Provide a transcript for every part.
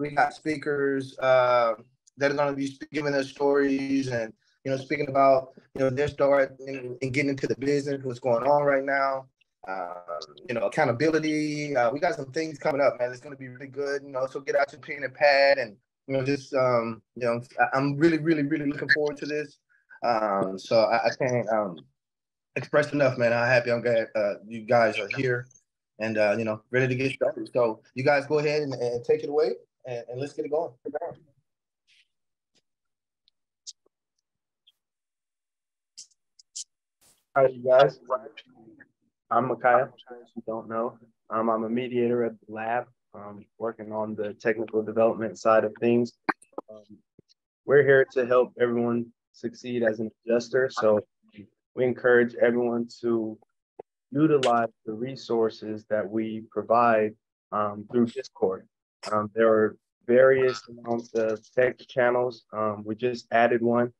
We got speakers that are going to be giving us stories and, speaking about, their story and getting into the business, what's going on right now. Accountability. We got some things coming up, man. It's going to be really good. So get out your pen and pad and, I'm really, really, really looking forward to this. So I can't express enough, man. I'm happy. I'm glad you guys are here and, ready to get started. So you guys go ahead and take it away and let's get it going. Hi, you guys. I'm Micaiah. If you don't know, I'm a mediator at the lab, working on the technical development side of things. We're here to help everyone succeed as an adjuster. So we encourage everyone to utilize the resources that we provide through Discord. There are various amounts of text channels. We just added one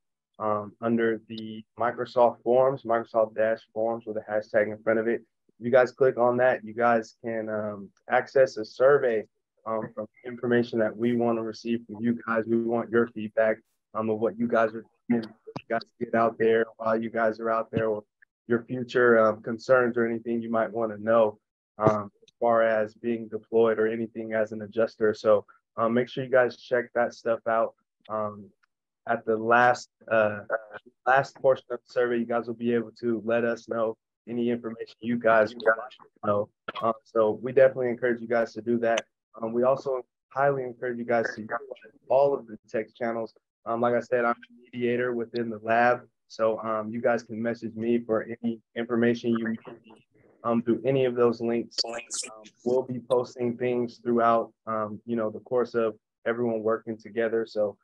under the Microsoft Forms, Microsoft-Forms with a hashtag in front of it. If you guys click on that, you guys can access a survey from information that we want to receive from you guys. We want your feedback of what you guys are doing, what you guys get out there while you guys are out there, or your future concerns or anything you might want to know as far as being deployed or anything as an adjuster. So make sure you guys check that stuff out. At the last portion of the survey, you guys will be able to let us know any information you guys would like to know. So we definitely encourage you guys to do that. We also highly encourage you guys to use all of the text channels. Like I said, I'm a mediator within the lab. So you guys can message me for any information you need through any of those links. We'll be posting things throughout, the course of everyone working together. So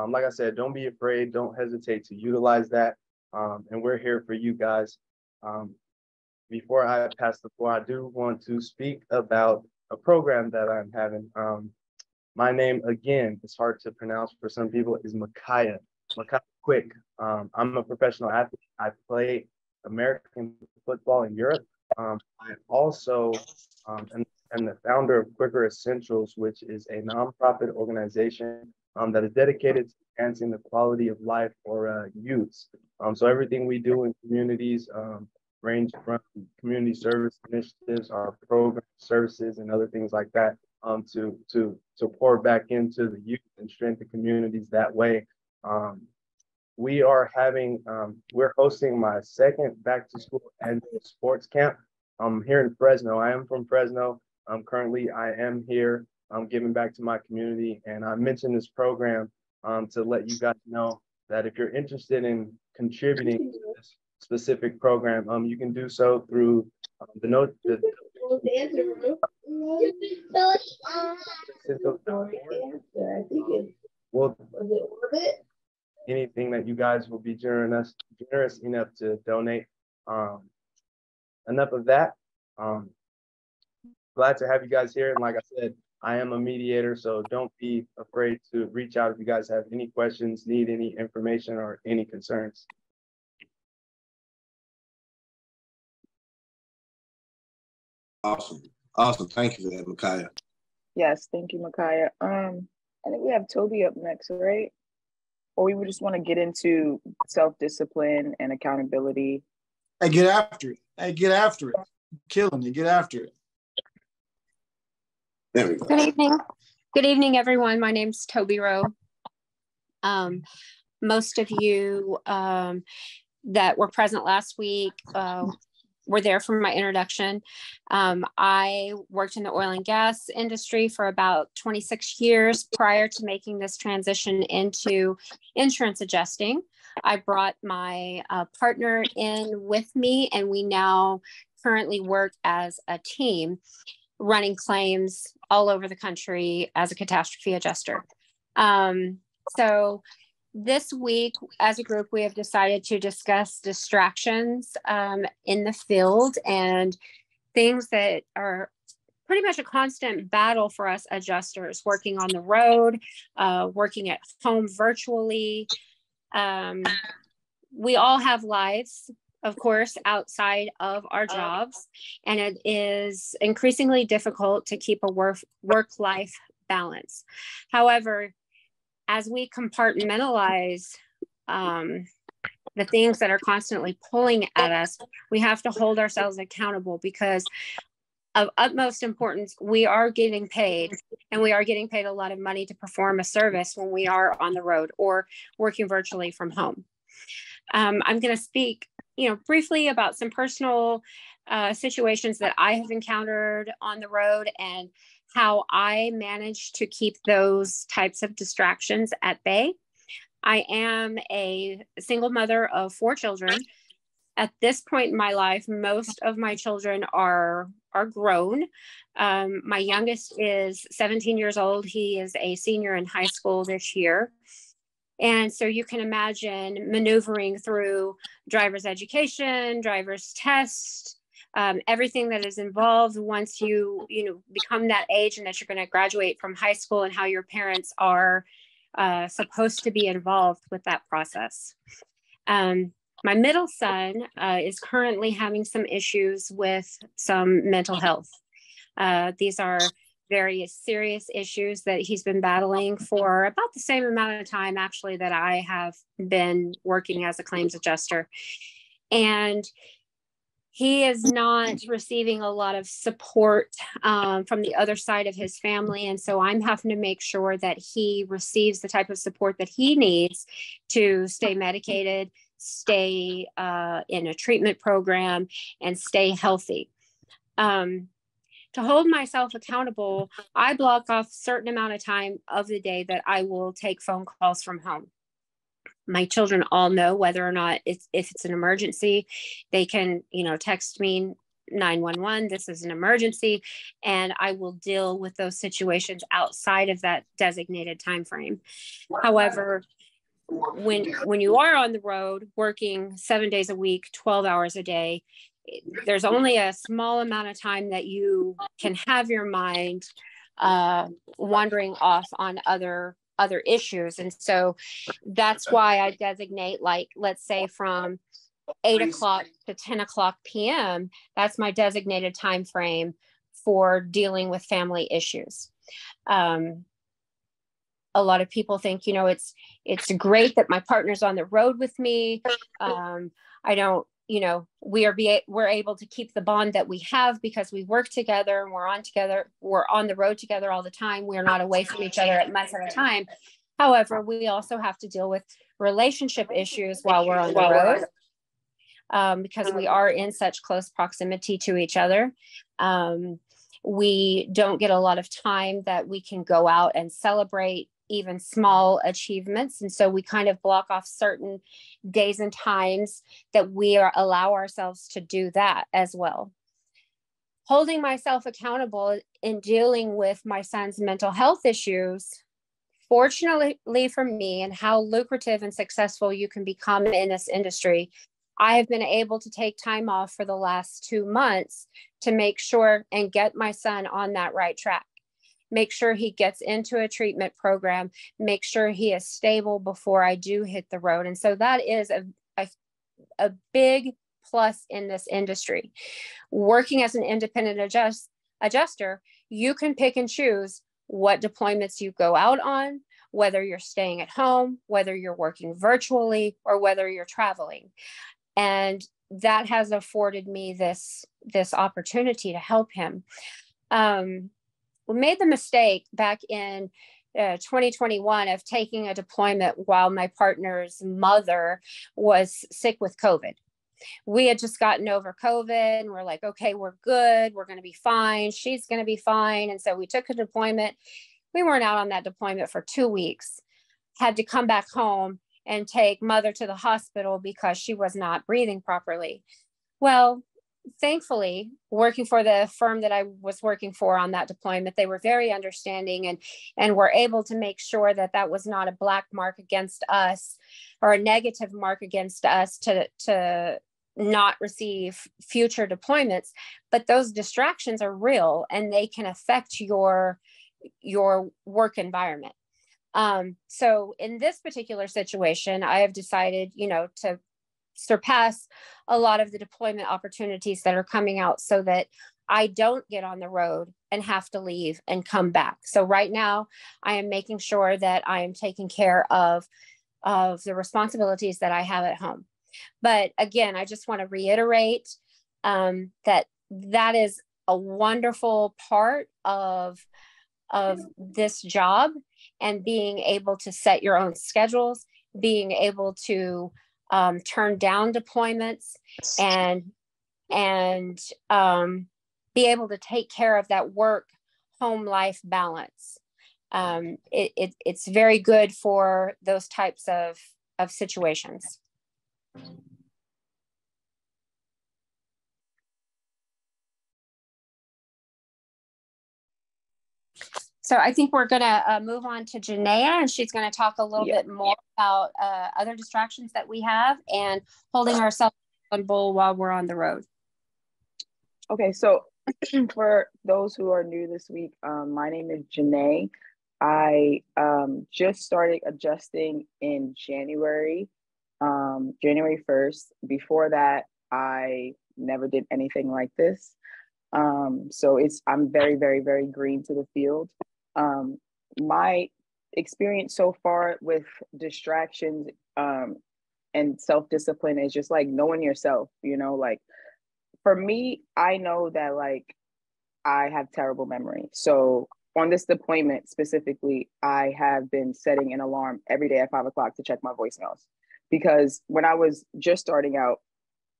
like I said, don't be afraid. Don't hesitate to utilize that. And we're here for you guys. Before I pass the floor, I do want to speak about a program that I'm having. My name, again, it's hard to pronounce for some people, is Micaiah Quick. I'm a professional athlete. I play American football in Europe. I also am the founder of Quicker Essentials, which is a nonprofit organization that is dedicated to enhancing the quality of life for youths. So everything we do in communities range from community service initiatives, our program services, and other things like that to pour back into the youth and strengthen communities that way. We are having, we're hosting my second back to school annual sports camp here in Fresno. I am from Fresno. Currently, I am here giving back to my community. And I mentioned this program to let you guys know that if you're interested in contributing to this specific program, you can do so through anything that you guys will be generous enough to donate. Enough of that. Glad to have you guys here. And like I said, I am a mediator, so don't be afraid to reach out if you guys have any questions, need any information, or any concerns. Awesome. Thank you for that, Micaiah. Yes, thank you, Micaiah. I think we have Toby up next, right? Or we would just want to get into self-discipline and accountability. Hey, get after it. Killing it. Get after it. There we go. Good evening, everyone. My name's Toby Rowe. Most of you that were present last week were there for my introduction. I worked in the oil and gas industry for about 26 years prior to making this transition into insurance adjusting. I brought my partner in with me, and we now currently work as a team running claims all over the country as a catastrophe adjuster. So this week, as a group, we have decided to discuss distractions in the field and things that are pretty much a constant battle for us adjusters, working on the road, working at home virtually. We all have lives, of course, outside of our jobs, and it is increasingly difficult to keep a work-life balance. However, as we compartmentalize the things that are constantly pulling at us, we have to hold ourselves accountable, because of utmost importance, we are getting paid, and we are getting paid a lot of money to perform a service when we are on the road or working virtually from home. I'm going to speak, briefly about some personal situations that I have encountered on the road and how I manage to keep those types of distractions at bay. I am a single mother of 4 children. At this point in my life, most of my children are grown. My youngest is 17 years old. He is a senior in high school this year. And so you can imagine maneuvering through driver's education, driver's test, everything that is involved once you become that age and that you're going to graduate from high school, and how your parents are supposed to be involved with that process. My middle son is currently having some issues with some mental health. These are very serious issues that he's been battling for about the same amount of time, actually, that I have been working as a claims adjuster. And he is not receiving a lot of support from the other side of his family. And so I'm having to make sure that he receives the type of support that he needs to stay medicated, stay in a treatment program, and stay healthy. To hold myself accountable, I block off a certain amount of time of the day that I will take phone calls from home. My children all know whether or not if it's an emergency, they can, text me 911, this is an emergency, and I will deal with those situations outside of that designated time frame. However, when you are on the road working 7 days a week, 12 hours a day, there's only a small amount of time that you can have your mind wandering off on other issues. And so that's why I designate, like, let's say from 8 o'clock to 10 o'clock p.m. That's my designated time frame for dealing with family issues. A lot of people think, it's great that my partner's on the road with me. I don't, we're able to keep the bond that we have because we work together and we're on the road together all the time. We're not away from each other at months at a time. However, we also have to deal with relationship issues while we're on the road, because we are in such close proximity to each other. We don't get a lot of time that we can go out and celebrate even small achievements. And so we kind of block off certain days and times that we allow ourselves to do that as well. Holding myself accountable in dealing with my son's mental health issues, fortunately for me, and how lucrative and successful you can become in this industry, I have been able to take time off for the last 2 months to make sure and get my son on that right track. Make sure he gets into a treatment program, make sure he is stable before I do hit the road. And so that is a big plus in this industry. Working as an independent adjuster, you can pick and choose what deployments you go out on, whether you're staying at home, whether you're working virtually, or whether you're traveling. And that has afforded me this opportunity to help him. We made the mistake back in 2021 of taking a deployment while my partner's mother was sick with COVID. We had just gotten over COVID and we're like, okay, we're good. We're going to be fine. She's going to be fine. And so we took a deployment. We weren't out on that deployment for 2 weeks, had to come back home and take mother to the hospital because she was not breathing properly. Well, thankfully, working for the firm that I was working for on that deployment, they were very understanding and were able to make sure that that was not a black mark against us or a negative mark against us to not receive future deployments. But those distractions are real and they can affect your work environment. So in this particular situation, I have decided, to surpass a lot of the deployment opportunities that are coming out so that I don't get on the road and have to leave and come back. So right now I am making sure that I am taking care of the responsibilities that I have at home. But again, I just want to reiterate that is a wonderful part of this job, and being able to set your own schedules, being able to turn down deployments, and be able to take care of that work home life balance. It's very good for those types of situations. So I think we're going to move on to Janaea, and she's going to talk a little bit more about other distractions that we have and holding ourselves accountable while we're on the road. Okay, so for those who are new this week, my name is Janae. I just started adjusting in January 1st. Before that, I never did anything like this. So I'm very, very, very green to the field. My experience so far with distractions and self-discipline is just like knowing yourself, like for me, I know that like I have terrible memory. So on this deployment specifically, I have been setting an alarm every day at 5 o'clock to check my voicemails, because when I was just starting out,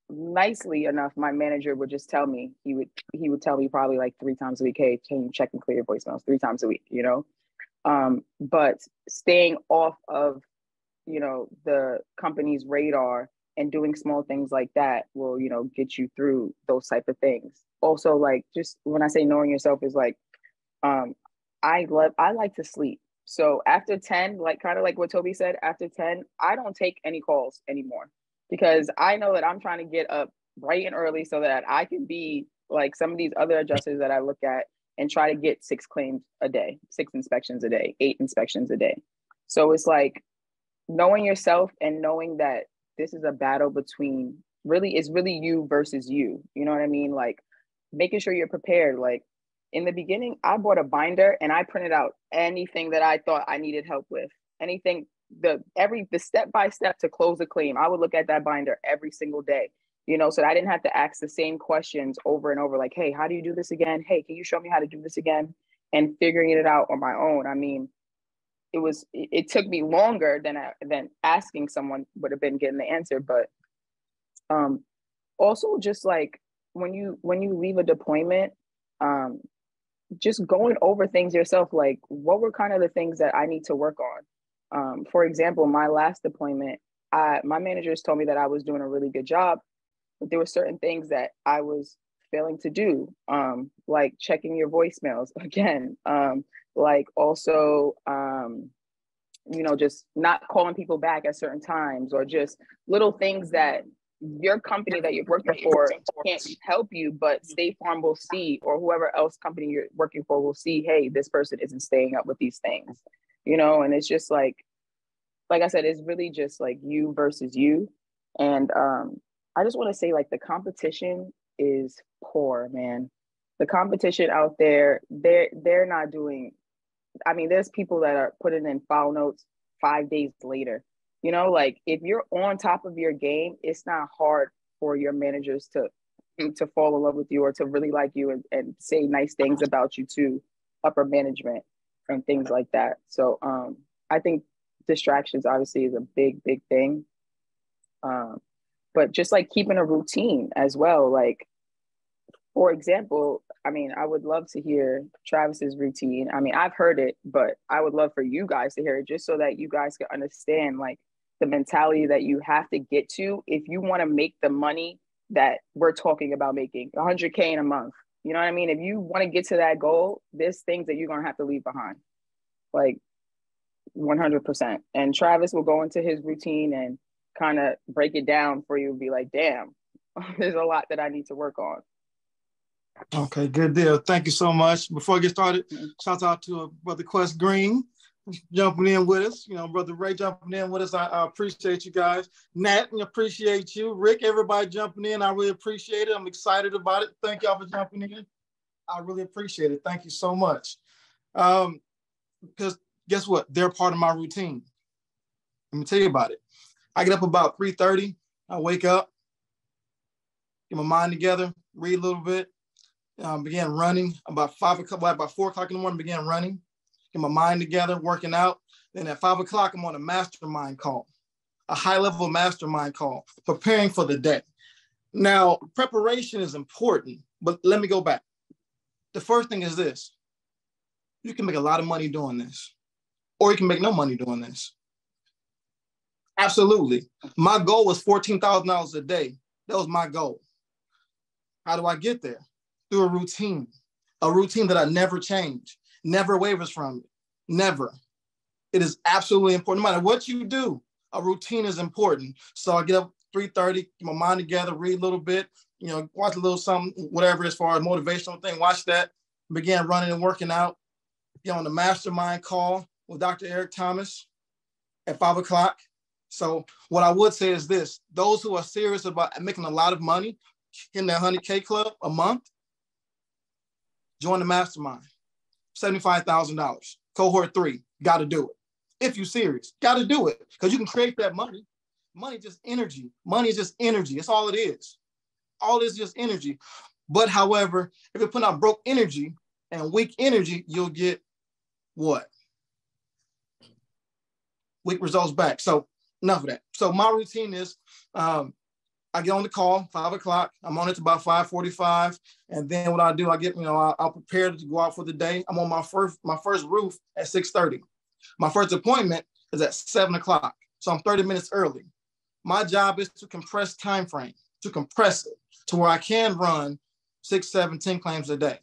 nicely enough, my manager would just tell me, he would tell me probably like 3 times a week, hey, can you check and clear your voicemails 3 times a week, but staying off of, the company's radar and doing small things like that will, get you through those type of things. Also, like, just when I say knowing yourself is like, I like to sleep. So after 10, like kind of like what Toby said, after 10, I don't take any calls anymore, because I know that I'm trying to get up bright and early so that I can be like some of these other adjusters that I look at and try to get 6 claims a day, 6 inspections a day, 8 inspections a day. So it's like knowing yourself and knowing that this is a battle between it's really you versus you. You know what I mean? Like making sure you're prepared. Like in the beginning, I bought a binder and I printed out anything that I thought I needed help with, anything, the step-by-step to close a claim. I would look at that binder every single day, so that I didn't have to ask the same questions over and over. Like, hey, how do you do this again? Hey, can you show me how to do this again? And figuring it out on my own. I mean, it took me longer than asking someone would have been getting the answer. But also just like when you leave a deployment, just going over things yourself, like what were kind of the things that I need to work on. For example, my last deployment, my managers told me that I was doing a really good job, but there were certain things that I was failing to do, like checking your voicemails again, like also, just not calling people back at certain times, or just little things that your company that you're working for can't help you, but State Farm will see, or whoever else company you're working for will see, hey, this person isn't staying up with these things, and it's just like I said, it's really just like you versus you. And I just want to say, like, the competition is poor, man. The competition out there, they're not doing, I mean, there's people that are putting in foul notes 5 days later. Like if you're on top of your game, it's not hard for your managers to fall in love with you or to really like you and say nice things about you to upper management and things like that. So I think distractions obviously is a big, big thing. But just like keeping a routine as well. Like, for example, I mean, I would love to hear Travis's routine. I mean, I've heard it, but I would love for you guys to hear it, just so that you guys can understand like the mentality that you have to get to if you want to make the money that we're talking about making, 100K in a month. You know what I mean? If you want to get to that goal, there's things that you're going to have to leave behind, like 100%. And Travis will go into his routine and kind of break it down for you and be like, damn, there's a lot that I need to work on. Okay, good deal. Thank you so much. Before I get started, shout out to Brother Quest Green jumping in with us. Brother Ray jumping in with us. I appreciate you guys. Nat, I appreciate you. Rick, everybody jumping in. I really appreciate it. I'm excited about it. Thank y'all for jumping in. I really appreciate it. Thank you so much. Because guess what? They're part of my routine. Let me tell you about it. I get up about 3:30. I wake up, get my mind together, read a little bit, began running about 4 o'clock in the morning, began running, get my mind together, working out. Then at 5 o'clock, I'm on a mastermind call, a high-level mastermind call, preparing for the day. Now, preparation is important, but let me go back. The first thing is this. You can make a lot of money doing this, or you can make no money doing this. Absolutely. My goal was $14,000 a day. That was my goal. How do I get there? Through a routine that I never change, never wavers from it, never. It is absolutely important. No matter what you do, a routine is important. So I get up 3:30, get my mind together, read a little bit, watch a little something, whatever, as far as motivational thing, watch that, began running and working out, on the mastermind call with Dr. Eric Thomas at 5 o'clock. So what I would say is this, those who are serious about making a lot of money in their 100K club a month, join the mastermind, $75,000, cohort 3, got to do it. If you're serious, got to do it, because you can create that money. Money is just energy. Money is just energy. That's all it is. All is just energy. But however, if you put out broke energy and weak energy, you'll get what? Weak results back. So enough of that. So my routine is I get on the call, 5 o'clock. I'm on it to about 5:45. And then what I do, I get, I'll prepare to go out for the day. I'm on my first roof at 6:30. My first appointment is at 7 o'clock. So I'm 30 minutes early. My job is to compress time frame, to compress it to where I can run 6, 7, 10 claims a day,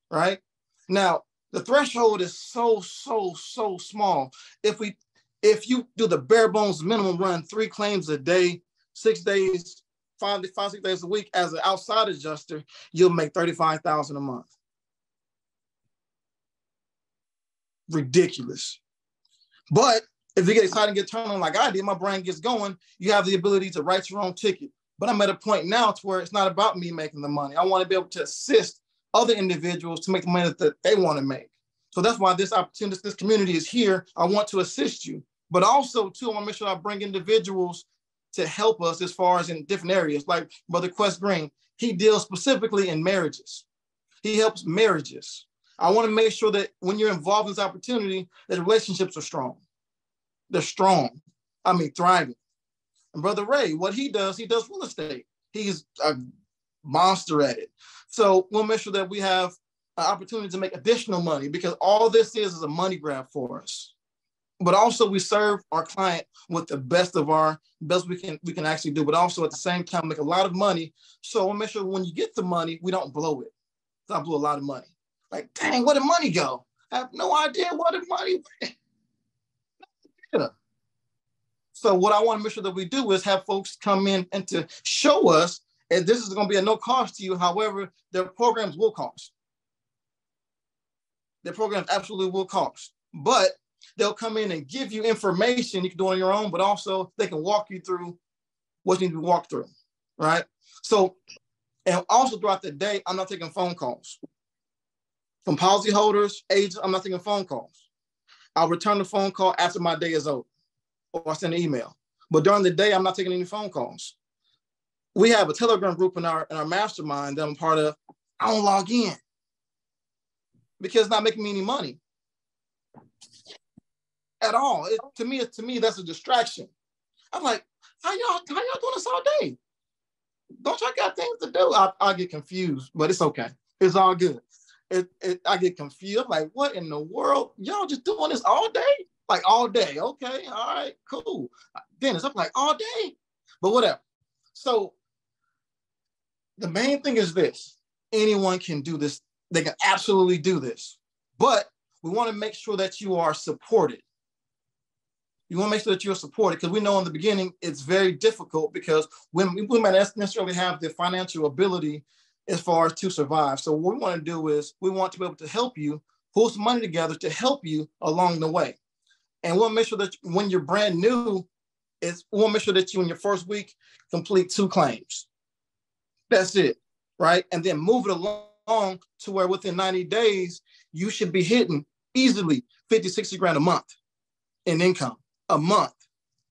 right? Now, the threshold is so small. If you do the bare bones minimum, run 3 claims a day, 6 days, 6 days a week as an outside adjuster, you'll make $35,000 a month. Ridiculous. But if you get excited and get turned on like I did, my brain gets going, you have the ability to write your own ticket. But I'm at a point now to where it's not about me making the money. I want to be able to assist other individuals to make the money that they want to make. So that's why this opportunity, this community is here. I want to assist you. But also, too, I want to make sure I bring individuals to help us as far as in different areas. Like Brother Quest Green, he deals specifically in marriages. He helps marriages. I want to make sure that when you're involved in this opportunity, that relationships are strong. They're strong. I mean, thriving. And Brother Ray, what he does real estate. He's a monster at it. So we'll make sure that we have an opportunity to make additional money, because all this is a money grab for us. But also we serve our client with the best we can actually do, but also at the same time make a lot of money. So we'll make sure when you get the money, we don't blow it. So I blew a lot of money. Like, dang, where did money go? I have no idea where the money went. Yeah. So what I want to make sure that we do is have folks come in and to show us, and this is going to be at no cost to you. However, their programs will cost. Their programs absolutely will cost. But they'll come in and give you information you can do on your own, but also they can walk you through what you need to walk through, right? So, and also throughout the day, I'm not taking phone calls. From policyholders, agents, I'm not taking phone calls. I'll return the phone call after my day is over, or I send an email. But during the day, I'm not taking any phone calls. We have a Telegram group in our mastermind that I'm part of. I don't log in because it's not making me any money at all. To me, that's a distraction. I'm like, how y'all doing this all day? Don't y'all got things to do? I get confused, but it's okay. It's all good. I get confused. I'm like, what in the world? Y'all just doing this all day? Like all day. Okay, all right, cool. Dennis, I'm like, all day? But whatever. So the main thing is this. Anyone can do this. They can absolutely do this. But we want to make sure that you are supported. You want to make sure that you're supported, because we know in the beginning it's very difficult, because when we might not necessarily have the financial ability as far as to survive. So what we want to do is we want to be able to help you pull some money together to help you along the way. And we'll make sure that when you're brand new, we'll make sure that you in your first week complete 2 claims. That's it, right? And then move it along along to where within 90 days, you should be hitting easily 50, 60 grand a month in income, a month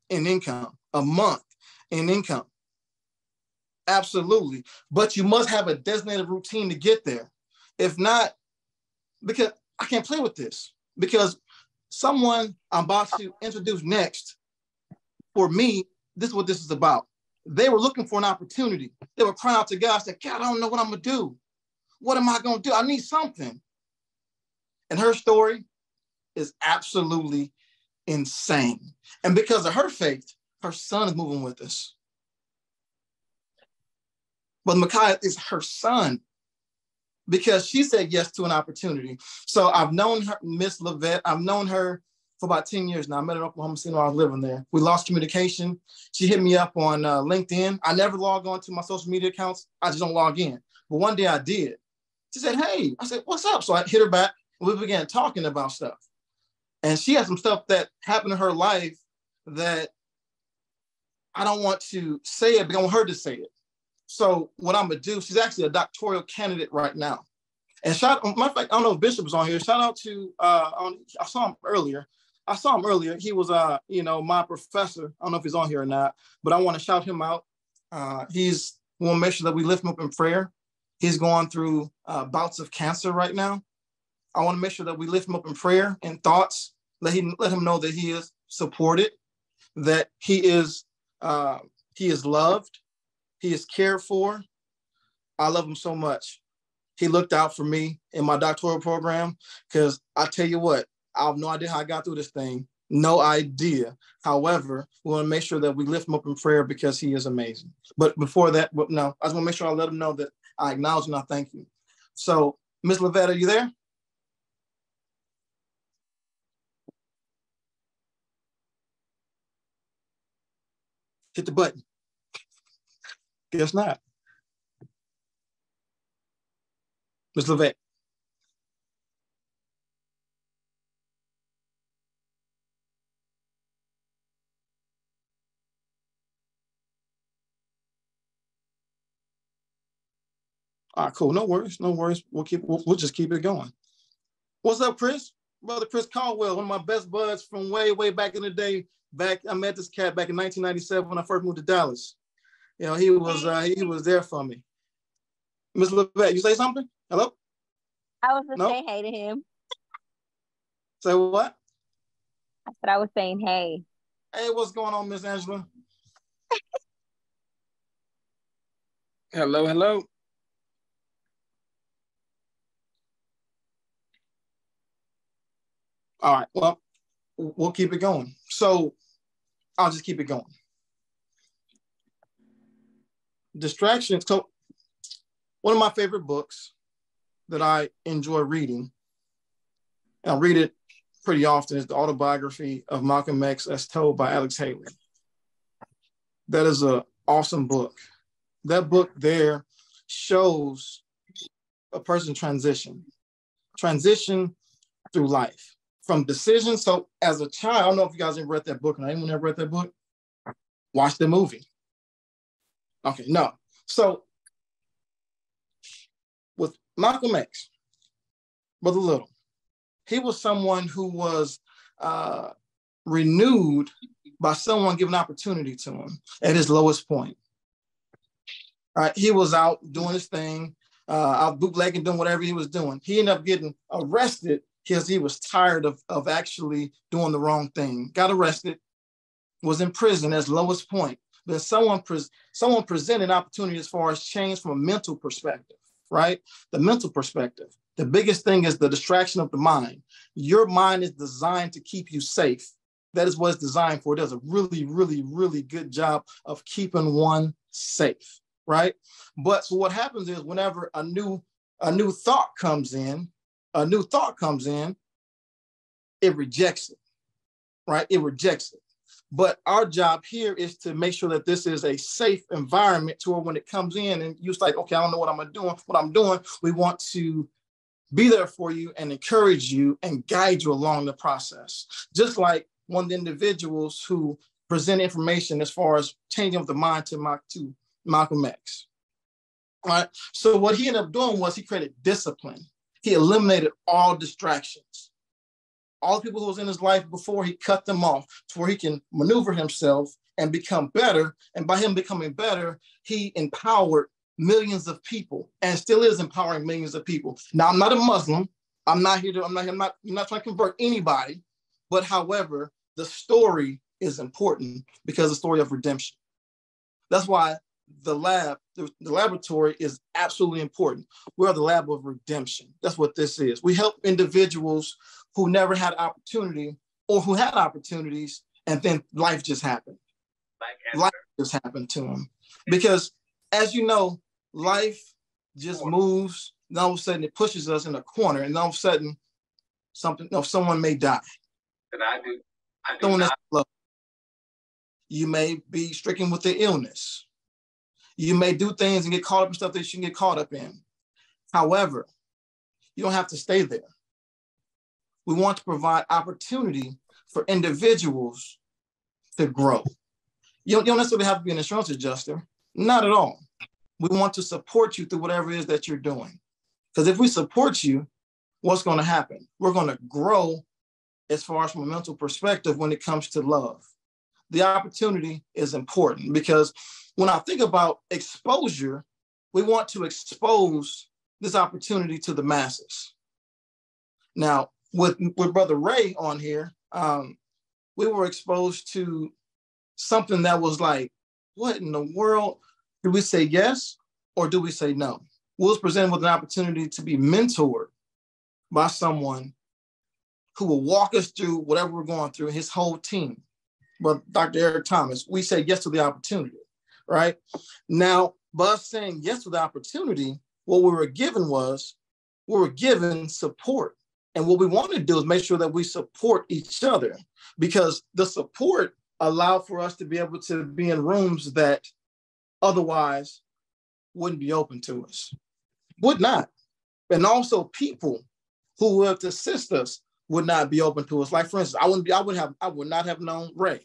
in income, a month in income. Absolutely. But you must have a designated routine to get there. If not, because I can't play with this, because someone I'm about to introduce next, for me, this is what this is about. They were looking for an opportunity. They were crying out to God, said, God, I don't know what I'm gonna do. What am I gonna do? I need something. And her story is absolutely insane. And because of her faith, her son is moving with us. But Micaiah is her son because she said yes to an opportunity. So I've known her, Miss Levette. I've known her for about 10 years now. I met her in Oklahoma City when I was living there. We lost communication. She hit me up on LinkedIn. I never log on to my social media accounts. I just don't log in. But one day I did. She said, hey, I said, what's up? So I hit her back and we began talking about stuff. And she had some stuff that happened in her life that I don't want to say it, but I want her to say it. So what I'm gonna do, she's actually a doctoral candidate right now. And matter of fact, I don't know if Bishop was on here. Shout out to, I saw him earlier. He was, my professor. I don't know if he's on here or not, but I want to shout him out. We want to make sure that we lift him up in prayer. He's going through bouts of cancer right now. I want to make sure that we lift him up in prayer and thoughts. Let him know that he is supported, that he is loved, he is cared for. I love him so much. He looked out for me in my doctoral program because I tell you what, I have no idea how I got through this thing. No idea. However, we want to make sure that we lift him up in prayer because he is amazing. But before that, I just want to make sure I let him know that I acknowledge and I thank you. So, Ms. Levette, are you there? Hit the button. Guess not. Ms. Levette. All right, cool. No worries. We'll just keep it going. What's up, Chris? Brother Chris Caldwell, one of my best buds from way, way back in the day. I met this cat back in 1997 when I first moved to Dallas. He was there for me. Ms. Levette, you say something? Hello? I was just saying hey to him. Say what? I said I was saying hey. Hey, what's going on, Miss Angela? Hello. All right, well, we'll keep it going. So I'll just keep it going. Distractions. So one of my favorite books that I enjoy reading, and I read it pretty often, is the autobiography of Malcolm X as told by Alex Haley. That is an awesome book. That book there shows a person transition through life. From decisions. So as a child, I don't know if you guys ever read that book, and anyone ever read that book? Watch the movie. Okay, no. So with Malcolm X, Brother Little, he was someone who was renewed by someone giving opportunity to him at his lowest point. All right, he was out doing his thing, out bootlegging, doing whatever he was doing. He ended up getting arrested because he was tired of actually doing the wrong thing. Got arrested, was in prison at his lowest point. Then someone presented opportunity as far as change from a mental perspective, right? The mental perspective. The biggest thing is the distraction of the mind. Your mind is designed to keep you safe. That is what it's designed for. It does a really, really, really good job of keeping one safe, right? But so what happens is whenever a new thought comes in, it rejects it, right? It rejects it. But our job here is to make sure that this is a safe environment to where when it comes in and you're like, okay, I don't know what I'm doing. We want to be there for you and encourage you and guide you along the process. Just like one of the individuals who present information as far as changing of the mind to Malcolm X. Right. So what he ended up doing was he created discipline. He eliminated all distractions. All the people who was in his life before, he cut them off to where he can maneuver himself and become better. And by him becoming better, he empowered millions of people and still is empowering millions of people. Now, I'm not a Muslim. I'm not trying to convert anybody. But however, the story is important because the story of redemption. That's why the laboratory is absolutely important. We're the lab of redemption. That's what this is. We help individuals who never had opportunity or who had opportunities and then life just happened. Life just happened to them. Because as you know, life just moves, and all of a sudden it pushes us in a corner, and all of a sudden someone may die. And I do Someone not. that's you may be stricken with the illness. You may do things and get caught up in stuff that you shouldn't get caught up in. However, you don't have to stay there. We want to provide opportunity for individuals to grow. You don't necessarily have to be an insurance adjuster. Not at all. We want to support you through whatever it is that you're doing. Because if we support you, what's going to happen? We're going to grow as far as from a mental perspective when it comes to love. The opportunity is important because when I think about exposure, we want to expose this opportunity to the masses. Now, with Brother Ray on here, we were exposed to something that was like, what in the world? Do we say yes or do we say no? We was presented with an opportunity to be mentored by someone who will walk us through whatever we're going through, his whole team. But Dr. Eric Thomas, we say yes to the opportunity, right? Now, by us saying yes to the opportunity, what we were given support. And what we want to do is make sure that we support each other because the support allowed for us to be able to be in rooms that otherwise wouldn't be open to us, would not. And also people who would assist us would not be open to us. Like for instance, I would not have known Ray.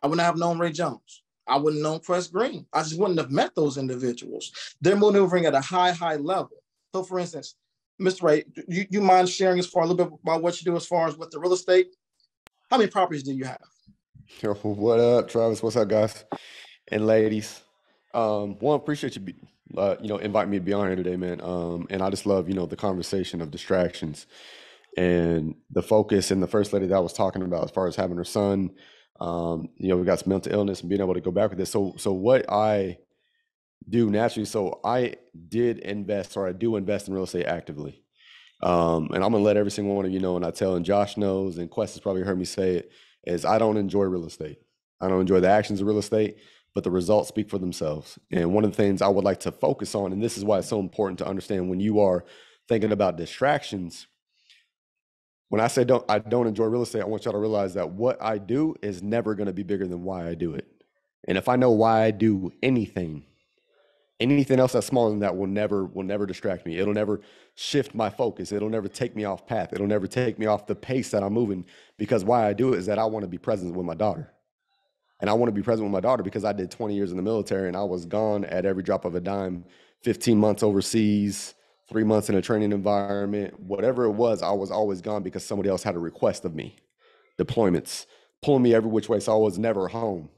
I would not have known Ray Jones. I wouldn't have known Press Green. I just wouldn't have met those individuals. They're maneuvering at a high level. So for instance, Mr. Ray, you mind sharing a little bit about what you do as far as with the real estate? How many properties do you have? Yo, what up, Travis? What's up, guys and ladies? One, appreciate you, inviting me to be on here today, man. And I just love, the conversation of distractions and the focus and the first lady that I was talking about as far as having her son. We got some mental illness and being able to go back with this. So what I do naturally, so I do invest in real estate actively. And I'm gonna let every single one of you know, and I tell, and Josh knows, and Quest has probably heard me say it, is I don't enjoy real estate. I don't enjoy the actions of real estate, but the results speak for themselves. And one of the things I would like to focus on, and this is why it's so important to understand when you are thinking about distractions, when I say I don't enjoy real estate, I want y'all to realize that what I do is never going to be bigger than why I do it. And if I know why I do anything else that's smaller than that will never distract me. It'll never shift my focus. It'll never take me off path. It'll never take me off the pace that I'm moving, because why I do it is that I want to be present with my daughter. And I want to be present with my daughter because I did 20 years in the military and I was gone at every drop of a dime, 15 months overseas, 3 months in a training environment, whatever it was, I was always gone because somebody else had a request of me. Deployments, pulling me every which way, so I was never home.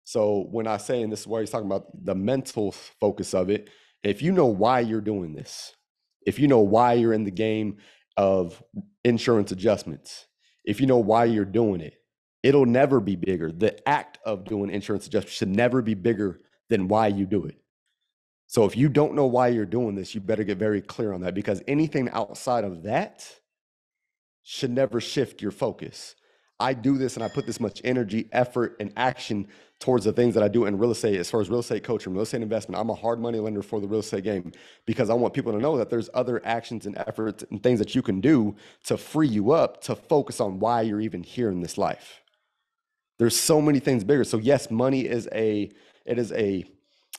So when I say, and this is why he's talking about the mental focus of it, if you know why you're doing this, if you know why you're in the game of insurance adjustments, if you know why you're doing it, it'll never be bigger. The act of doing insurance adjustments should never be bigger than why you do it. So if you don't know why you're doing this, you better get very clear on that, because anything outside of that should never shift your focus. I do this and I put this much energy, effort, and action towards the things that I do in real estate, as far as real estate coaching, real estate investment. I'm a hard money lender for the real estate game because I want people to know that there's other actions and efforts and things that you can do to free you up to focus on why you're even here in this life. There's so many things bigger. So yes, money is a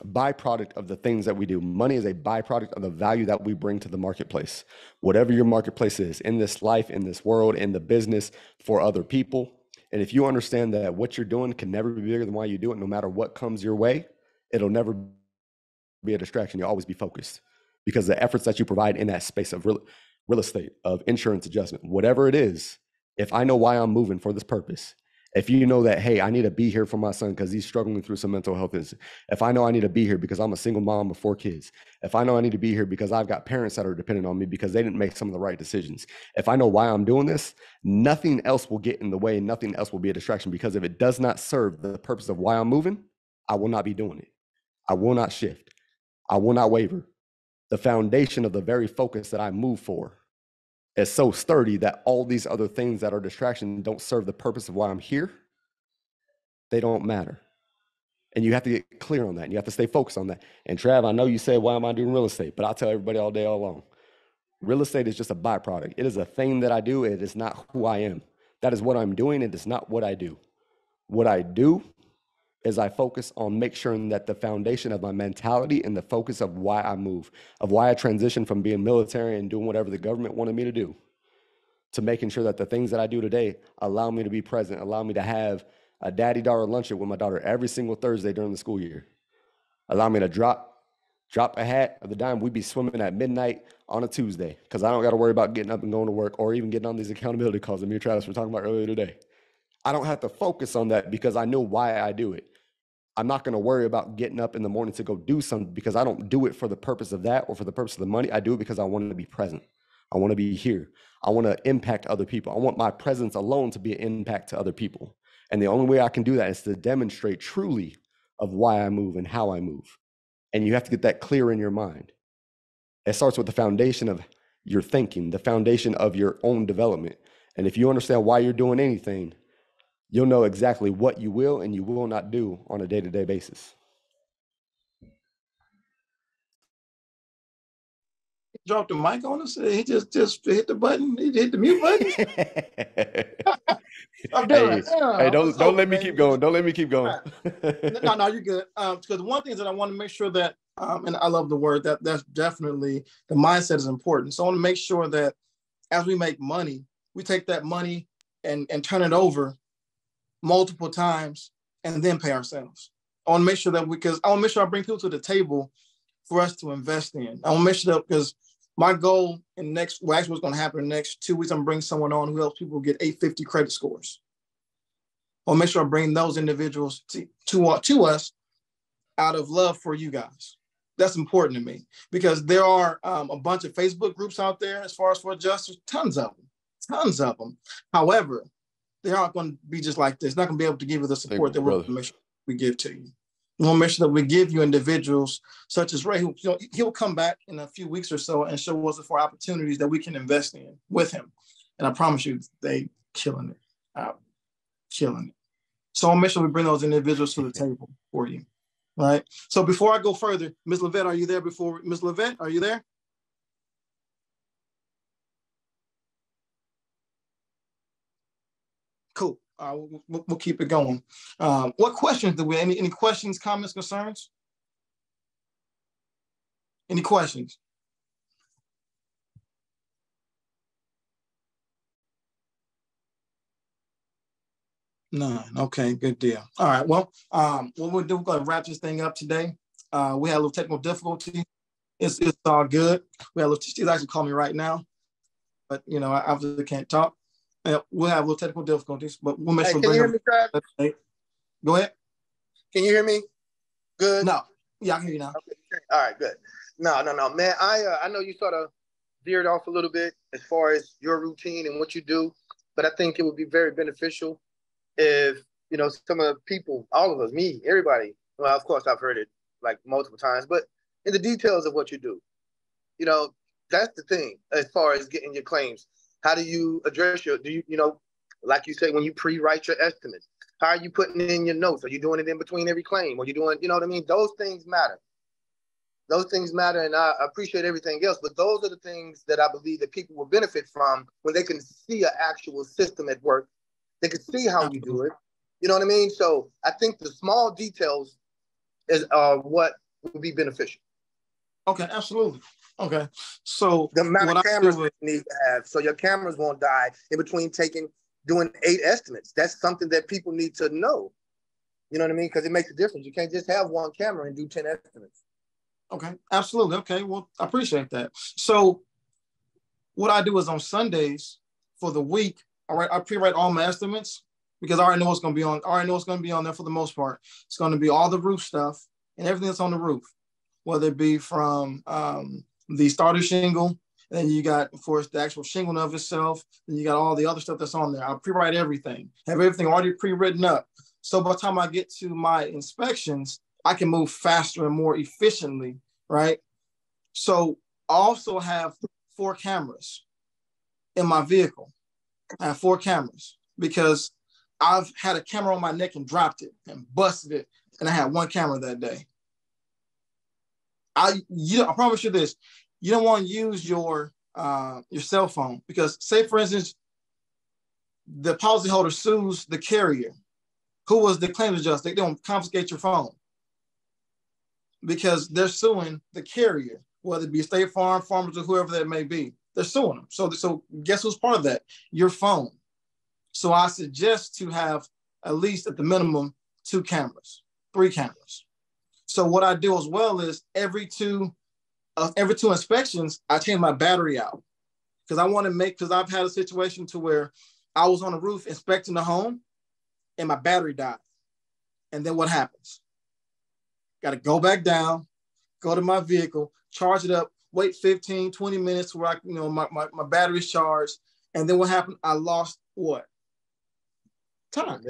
byproduct of the things that we do. Money is a byproduct of the value that we bring to the marketplace. Whatever your marketplace is in this life, in this world, in the business, for other people. And if you understand that what you're doing can never be bigger than why you do it, no matter what comes your way, it'll never be a distraction. You'll always be focused because the efforts that you provide in that space of real estate, of insurance adjustment, whatever it is, if I know why I'm moving for this purpose, if you know that, hey, I need to be here for my son because he's struggling through some mental health issues. If I know I need to be here because I'm a single mom of 4 kids. If I know I need to be here because I've got parents that are dependent on me because they didn't make some of the right decisions. If I know why I'm doing this, nothing else will get in the way. Nothing else will be a distraction, because if it does not serve the purpose of why I'm moving, I will not be doing it. I will not shift. I will not waver. The foundation of the very focus that I move for is so sturdy that all these other things that are distractions don't serve the purpose of why I'm here. They don't matter. And you have to get clear on that. And you have to stay focused on that. And Trav, I know you say, why am I doing real estate? But I'll tell everybody all day, all long. Real estate is just a byproduct. It is a thing that I do. It is not who I am. That is what I'm doing. It is not what I do. What I do is I focus on make sure that the foundation of my mentality and the focus of why I move, of why I transition from being military and doing whatever the government wanted me to do, to making sure that the things that I do today allow me to be present, allow me to have a daddy-daughter luncheon with my daughter every single Thursday during the school year. Allow me to drop a hat of the dime. We'd be swimming at midnight on a Tuesday because I don't got to worry about getting up and going to work or even getting on these accountability calls that me and Travis were talking about earlier today. I don't have to focus on that because I know why I do it. I'm not going to worry about getting up in the morning to go do something because I don't do it for the purpose of that or for the purpose of the money. I do it because I want to be present. I want to be here. I want to impact other people. I want my presence alone to be an impact to other people. And the only way I can do that is to demonstrate truly of why I move and how I move. And you have to get that clear in your mind. It starts with the foundation of your thinking, the foundation of your own development. And if you understand why you're doing anything, you'll know exactly what you will and you will not do on a day-to-day basis. Dropped the mic on us. He just hit the button. He hit the mute button. I'm doing hey, don't let me keep going. Don't let me keep going. No, you're good. Because one thing that I want to make sure that, and I love the word, that's definitely, the mindset is important. So I want to make sure that as we make money, we take that money and turn it over multiple times and then pay ourselves. I want to make sure that I bring people to the table for us to invest in. I want to make sure that, because my goal actually what's going to happen in the next 2 weeks, I'm bringing someone on who helps people get 850 credit scores. I'll make sure I bring those individuals to us out of love for you guys. That's important to me because there are a bunch of Facebook groups out there as far as for adjusters, tons of them. However, they aren't going to be just like this. Not going to be able to give you the support that we're going to make sure we give to you. We want to make sure that we give you individuals such as Ray, who he'll come back in a few weeks or so and show us the 4 opportunities that we can invest in with him. And I promise you, they killing it. So I'll make sure we bring those individuals to the table for you. Right. So before I go further, Ms. Levette, are you there? Ms. Levette, are you there? Cool. We'll keep it going. What questions do we? Any questions, comments, concerns? Any questions? None. Okay, good deal. All right. Well, what we'll do, we're going to wrap this thing up today. We had a little technical difficulty. It's all good. She's actually calling me right now, but I obviously can't talk. We'll have a little technical difficulties, but we'll make sure. Can you hear me, Trav? Go ahead. Can you hear me? Good. No. Yeah, I can hear you now. Okay. All right. Good. No, man. I know you sort of veered off a little bit as far as your routine and what you do, but I think it would be very beneficial if some of the people, all of us, me, everybody. Well, of course, I've heard it like multiple times, but in the details of what you do, that's the thing as far as getting your claims. How do you address like you say, when you pre-write your estimates, how are you putting in your notes? Are you doing it in between every claim? Are you doing, you know what I mean? Those things matter. And I appreciate everything else, but those are the things that I believe that people will benefit from when they can see an actual system at work. They can see how you do it. You know what I mean? So I think the small details is what would be beneficial. Okay, absolutely. Okay, so the amount of cameras you need to have, so your cameras won't die in between doing 8 estimates. That's something that people need to know. You know what I mean? Because it makes a difference. You can't just have one camera and do 10 estimates. Okay, absolutely. Okay, well, I appreciate that. So what I do is on Sundays for the week, I pre-write all my estimates because I already know what's going to be on. I already know what's going to be on there for the most part. It's going to be all the roof stuff and everything that's on the roof, whether it be from the starter shingle, and then you got, of course, the actual shingle of itself, and you got all the other stuff that's on there. I pre-write everything, have everything already pre-written up. So by the time I get to my inspections, I can move faster and more efficiently, right? So I also have 4 cameras in my vehicle. I have 4 cameras because I've had a camera on my neck and dropped it and busted it, and I had 1 camera that day. I promise you this, you don't want to use your cell phone because, say for instance, the policyholder sues the carrier, who was the claims adjuster. They don't confiscate your phone because they're suing the carrier, whether it be State Farm, Farmers, or whoever that may be. They're suing them. So guess who's part of that? Your phone. So I suggest to have at least at the minimum 2 cameras, 3 cameras. So what I do as well is every two inspections, I change my battery out because I want to because I've had a situation to where I was on the roof inspecting the home and my battery died. And then what happens? Got to go back down, go to my vehicle, charge it up, wait 15, 20 minutes where my battery's charged. And then what happened? I lost what? Time.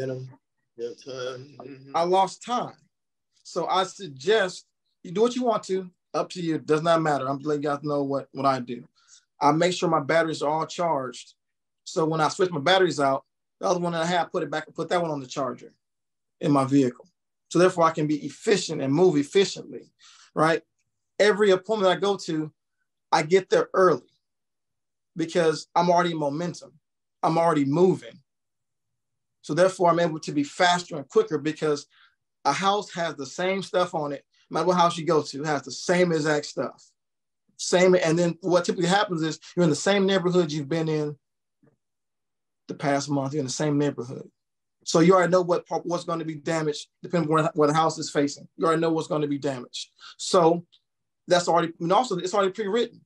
I lost time. So I suggest you do what you want to, up to you. It does not matter. I'm letting you guys know what I do. I make sure my batteries are all charged. So when I switch my batteries out, the other one that I have, put that one on the charger in my vehicle. So therefore I can be efficient and move efficiently, right? Every appointment I go to, I get there early because I'm already in momentum. I'm already moving. So therefore I'm able to be faster and quicker because a house has the same stuff on it. No matter what house you go to, it has the same exact stuff. Same, and then what typically happens is you're in the same neighborhood you've been in the past month. You're in the same neighborhood. So you already know what's going to be damaged depending on where the house is facing. You already know what's going to be damaged. So that's already, and also it's already pre-written.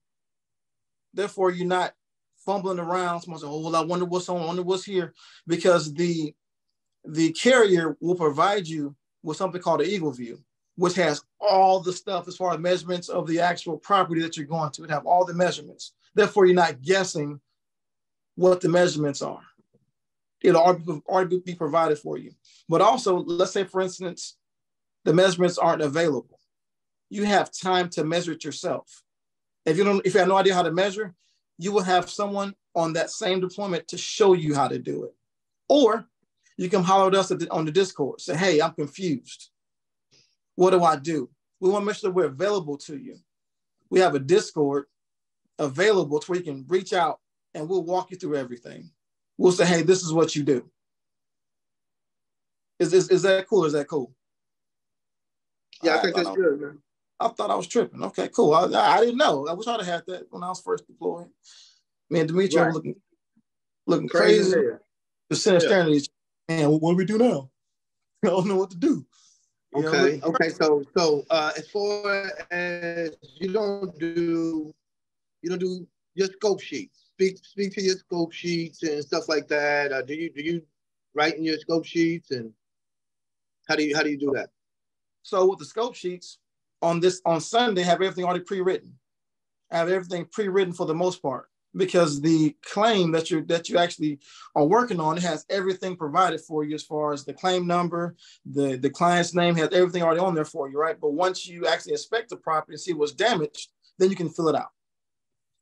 Therefore, you're not fumbling around. Someone says, oh, well, I wonder what's on, I wonder what's here. Because the carrier will provide you with something called an Eagle View, which has all the stuff as far as measurements of the actual property that you're going to. It have all the measurements. Therefore, you're not guessing what the measurements are. It'll already be provided for you. But also, let's say, for instance, the measurements aren't available. You have time to measure it yourself. If you have no idea how to measure, you will have someone on that same deployment to show you how to do it. Or you can holler at us on the Discord, say, hey, I'm confused. What do I do? We want to make sure we're available to you. We have a Discord available to where you can reach out and we'll walk you through everything. We'll say, hey, this is what you do. Is that cool? Is that cool? Yeah, I think that's good, man. I thought I was tripping. Okay, cool. I didn't know. I wish I'd have had that when I was first deployed. Me and Demetri were looking crazy. Just sitting staring at each other. Man, what do we do now? I don't know what to do. Okay. So as far as you don't do your scope sheets. Speak to your scope sheets and stuff like that. Do you write in your scope sheets, and how do you do that? So with the scope sheets on Sunday, have everything already pre-written. I have everything pre-written for the most part because the claim that you actually are working on, it has everything provided for you as far as the claim number, the client's name, has everything already on there for you, right? But once you actually inspect the property and see what's damaged, then you can fill it out.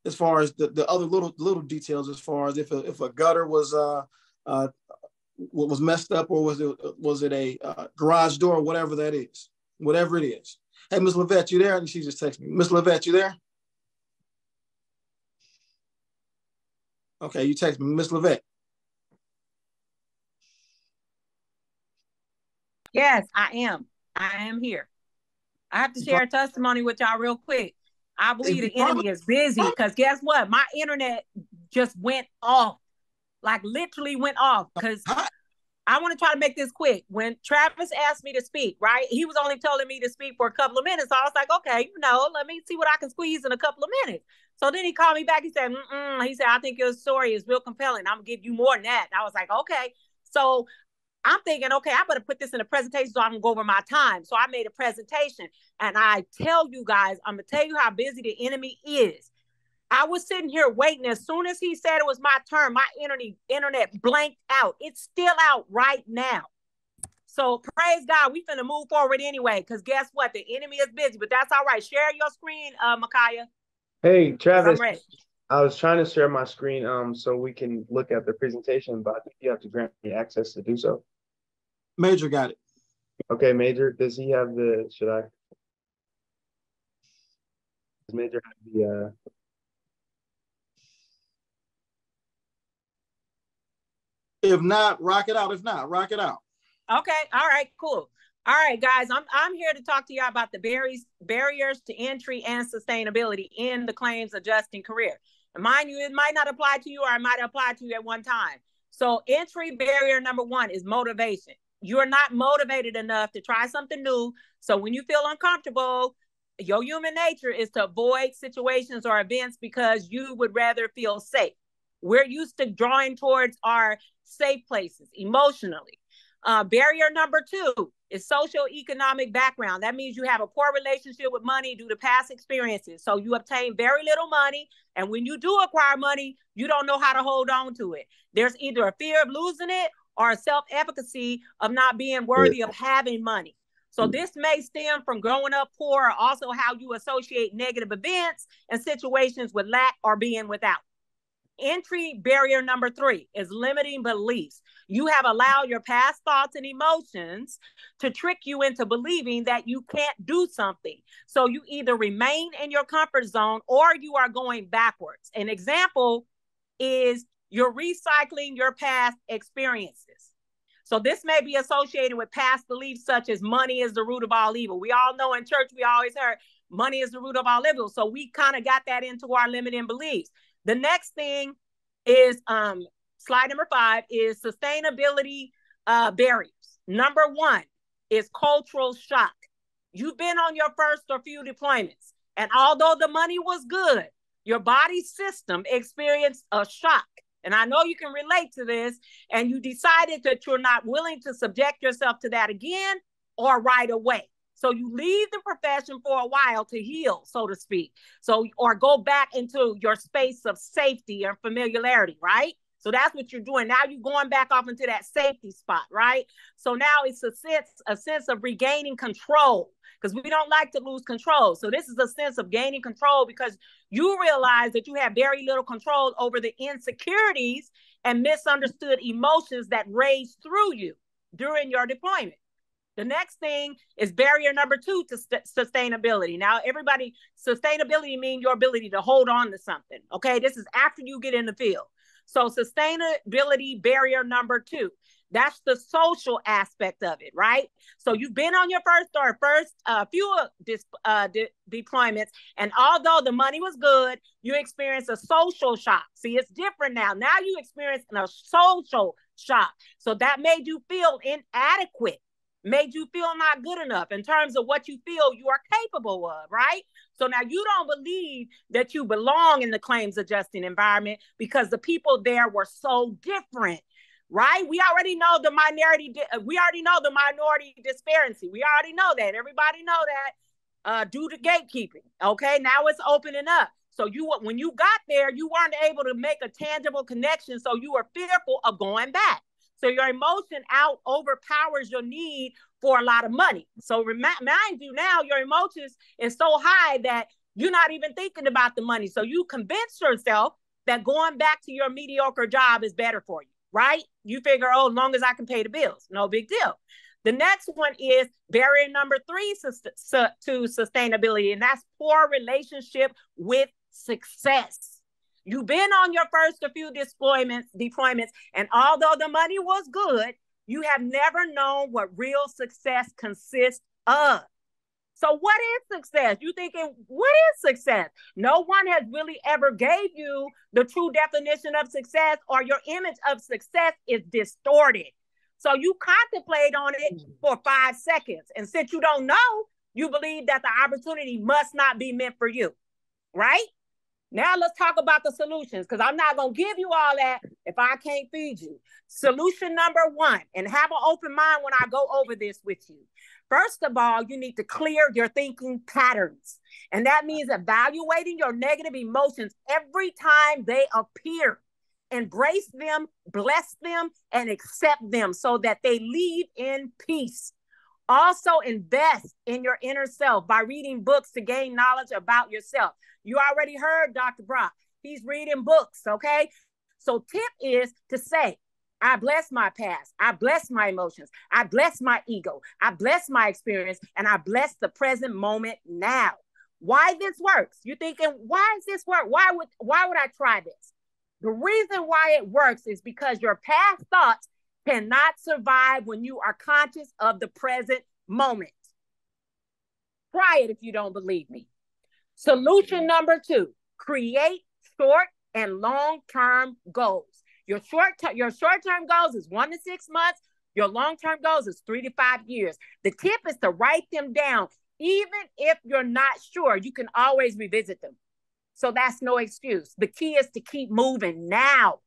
As far as the other little details, as far as if a gutter was messed up, or was it a garage door, or whatever that is, whatever it is. Hey, Miss Levette, you there? And she just texted me. Miss Levette, you there? Okay, you text me, Miss Levette. Yes, I am. I am here. I have to share a testimony with y'all real quick. I believe the enemy is busy because guess what? My internet just went off, like literally went off because I want to try to make this quick. When Travis asked me to speak, right, he was only telling me to speak for a couple of minutes. So I was like, okay, let me see what I can squeeze in a couple of minutes. So then he called me back. He said, I think your story is real compelling. I'm going to give you more than that. And I was like, okay. So I'm thinking, okay, I better put this in a presentation so I can go over my time. So I made a presentation. And I tell you guys, I'm going to tell you how busy the enemy is. I was sitting here waiting. As soon as he said it was my turn, my internet blanked out. It's still out right now. So praise God, we finna move forward anyway, because guess what? The enemy is busy, but that's all right. Share your screen, Micaiah. Hey, Travis, I was trying to share my screen so we can look at the presentation, but I think you have to grant me access to do so. Major got it. Okay, Major, does he have the, does Major have the, If not, rock it out. If not, rock it out. Okay. All right, cool. All right, guys, I'm here to talk to you about the barriers to entry and sustainability in the claims adjusting career. And mind you, it might not apply to you or it might apply to you at one time. So entry barrier number one is motivation. You're not motivated enough to try something new. So when you feel uncomfortable, your human nature is to avoid situations or events because you would rather feel safe. We're used to drawing towards our safe places emotionally. Barrier number two is socioeconomic background. That means you have a poor relationship with money due to past experiences. So you obtain very little money. And when you do acquire money, you don't know how to hold on to it. There's either a fear of losing it or a self-efficacy of not being worthy of having money. So this may stem from growing up poor, or also how you associate negative events and situations with lack or being without. Entry barrier number three is limiting beliefs. You have allowed your past thoughts and emotions to trick you into believing that you can't do something. So you either remain in your comfort zone or you are going backwards. An example is you're recycling your past experiences. So this may be associated with past beliefs such as money is the root of all evil. We all know in church, we always heard money is the root of all evil. So we kind of got that into our limiting beliefs. The next thing is slide number 5 is sustainability barriers. Number 1 is cultural shock. You've been on your first or few deployments, and although the money was good, your body system experienced a shock. And I know you can relate to this, and you decided that you're not willing to subject yourself to that again or right away. So you leave the profession for a while to heal, so to speak. So, or go back into your space of safety and familiarity, right? So that's what you're doing. Now you're going back off into that safety spot, right? So now it's a sense of regaining control, because we don't like to lose control. So this is a sense of gaining control because you realize that you have very little control over the insecurities and misunderstood emotions that rage through you during your deployment. The next thing is barrier number 2 to sustainability. Now, everybody, sustainability means your ability to hold on to something. Okay, this is after you get in the field. So sustainability barrier number 2, that's the social aspect of it, right? So you've been on your first few deployments, and although the money was good, you experienced a social shock. See, it's different now. Now you experience a social shock. So that made you feel inadequate, made you feel not good enough in terms of what you feel you are capable of, right? So now you don't believe that you belong in the claims adjusting environment because the people there were so different, right? We already know the minority disparity. We already know that. Everybody know that due to gatekeeping. Okay, now it's opening up. So when you got there, you weren't able to make a tangible connection. So you were fearful of going back. So your emotion out overpowers your need for a lot of money. So mind you, now your emotions is so high that you're not even thinking about the money. So you convince yourself that going back to your mediocre job is better for you, right? You figure, oh, as long as I can pay the bills, no big deal. The next one is barrier number 3 to sustainability, and that's poor relationship with success. You've been on your first few deployments, and although the money was good, you have never known what real success consists of. So what is success? You're thinking, what is success? No one has really ever gave you the true definition of success, or your image of success is distorted. So you contemplate on it for 5 seconds. And since you don't know, you believe that the opportunity must not be meant for you, right? Now let's talk about the solutions, because I'm not going to give you all that if I can't feed you. Solution number 1, and have an open mind when I go over this with you. First of all, you need to clear your thinking patterns. And that means evaluating your negative emotions every time they appear. Embrace them, bless them, and accept them so that they leave in peace. Also, invest in your inner self by reading books to gain knowledge about yourself. You already heard Dr. Brock. He's reading books, okay? So tip is to say, I bless my past. I bless my emotions. I bless my ego. I bless my experience. And I bless the present moment now. Why this works? You're thinking, why does this work? Why would I try this? The reason why it works is because your past thoughts cannot survive when you are conscious of the present moment. Try it if you don't believe me. Solution number 2, create short and long-term goals. Your short-term goals is 1 to 6 months. Your long-term goals is 3 to 5 years. The tip is to write them down. Even if you're not sure, you can always revisit them. So that's no excuse. The key is to keep moving now.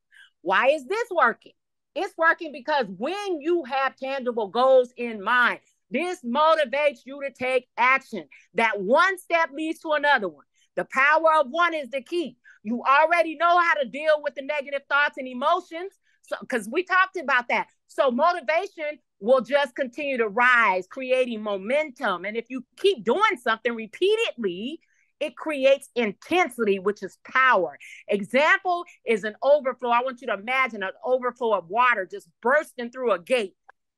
Why is this working? It's working because when you have tangible goals in mind, this motivates you to take action. That one step leads to another one. The power of one is the key. You already know how to deal with the negative thoughts and emotions, because we talked about that. So motivation will just continue to rise, creating momentum. And if you keep doing something repeatedly, it creates intensity, which is power. Example is an overflow. I want you to imagine an overflow of water just bursting through a gate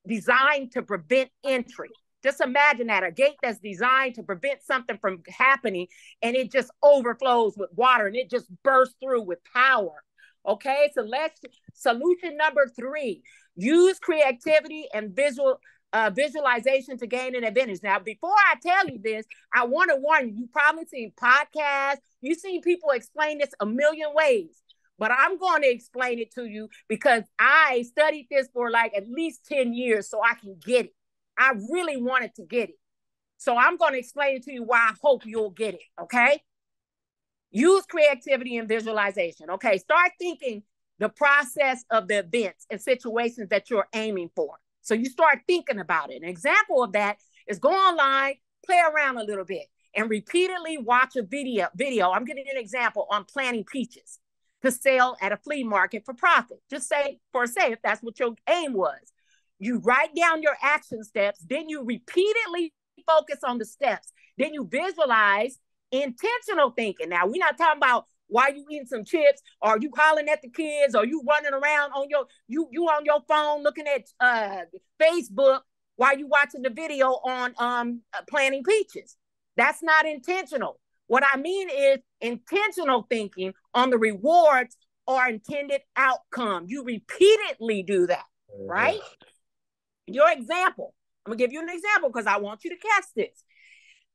designed to prevent entry. Just imagine that, a gate that's designed to prevent something from happening, and it just overflows with water and it just bursts through with power. Okay, so solution number 3, use creativity and visualization to gain an advantage. Now, before I tell you this, I want to warn you, you've probably seen podcasts, you've seen people explain this a million ways, but I'm going to explain it to you because I studied this for like at least 10 years so I can get it. I really wanted to get it. So I'm going to explain it to you why I hope you'll get it, okay? Use creativity and visualization, okay? Start thinking the process of the events and situations that you're aiming for. So you start thinking about it. An example of that is go online, play around a little bit, and repeatedly watch a video. I'm giving you an example on planting peaches to sell at a flea market for profit. Just say if that's what your aim was. You write down your action steps, then you repeatedly focus on the steps. Then you visualize intentional thinking. Now, we're not talking about why you eating some chips, or you hollering at the kids, or you running around on your phone looking at Facebook while you watching the video on planting peaches. That's not intentional. What I mean is intentional thinking on the rewards or intended outcome. You repeatedly do that, right? Your example, I'm gonna give you an example because I want you to catch this.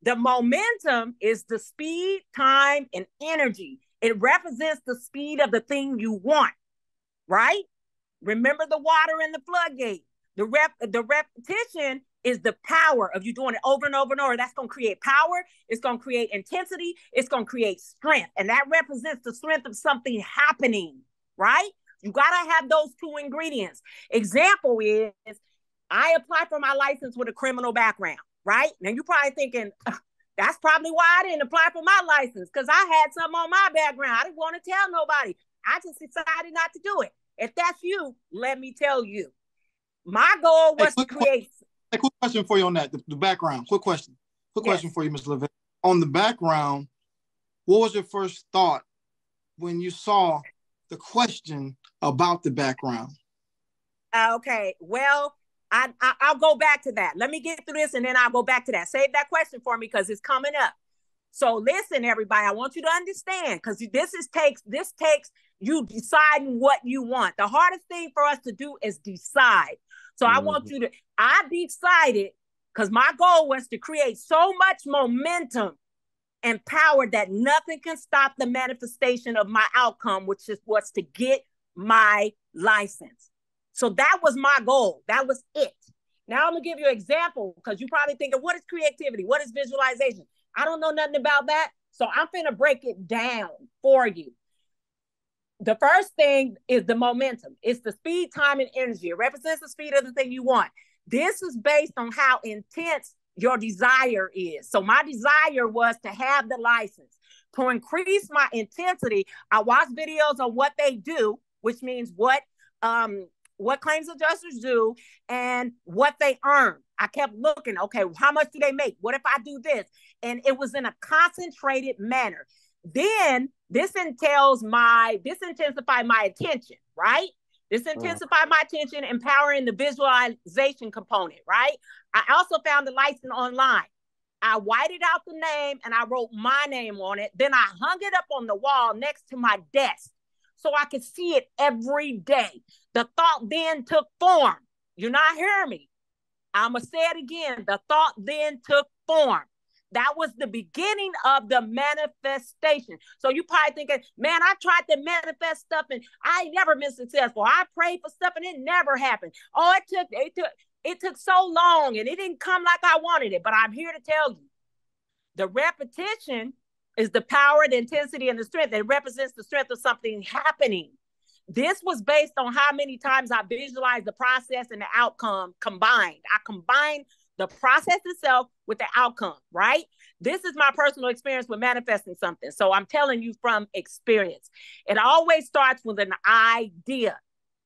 The momentum is the speed, time, and energy. It represents the speed of the thing you want, right? Remember the water in the floodgate. The repetition is the power of you doing it over and over and over. That's going to create power. It's going to create intensity. It's going to create strength. And that represents the strength of something happening, right? You got to have those 2 ingredients. Example is, I applied for my license with a criminal background, right? Now you're probably thinking, that's probably why I didn't apply for my license, because I had something on my background. I didn't want to tell nobody. I just decided not to do it. If that's you, let me tell you. My goal was to create. A quick question for you on that, the background. Quick question for you, Ms. LeVay. On the background, what was your first thought when you saw the question about the background? Okay, well, I'll go back to that. Let me get through this and then I'll go back to that. Save that question for me because it's coming up. So listen, everybody, I want you to understand, because this takes you deciding what you want. The hardest thing for us to do is decide. So I want you to, I decided, because my goal was to create so much momentum and power that nothing can stop the manifestation of my outcome, which was to get my license. So that was my goal. That was it. Now I'm gonna give you an example because you probably thinking, what is creativity? What is visualization? I don't know nothing about that. So I'm finna break it down for you. The first thing is the momentum. It's the speed, time, and energy. It represents the speed of the thing you want. This is based on how intense your desire is. So my desire was to have the license. To increase my intensity, I watch videos on what they do, which means what claims adjusters do and what they earn. I kept looking, okay, how much do they make? What if I do this? And it was in a concentrated manner. Then this intensified my attention, right? This intensified my attention, empowering the visualization component, right? I also found the license online. I whited out the name and I wrote my name on it. Then I hung it up on the wall next to my desk so I could see it every day. The thought then took form. You're not hearing me. I'm going to say it again. The thought then took form. That was the beginning of the manifestation. So you probably thinking, man, I tried to manifest stuff and I never been successful. I prayed for stuff and it never happened. Oh, it took so long and it didn't come like I wanted it. But I'm here to tell you, the repetition is the power, the intensity, and the strength. It represents the strength of something happening. This was based on how many times I visualized the process and the outcome combined. I combined the process itself with the outcome, right? This is my personal experience with manifesting something. So I'm telling you from experience. It always starts with an idea,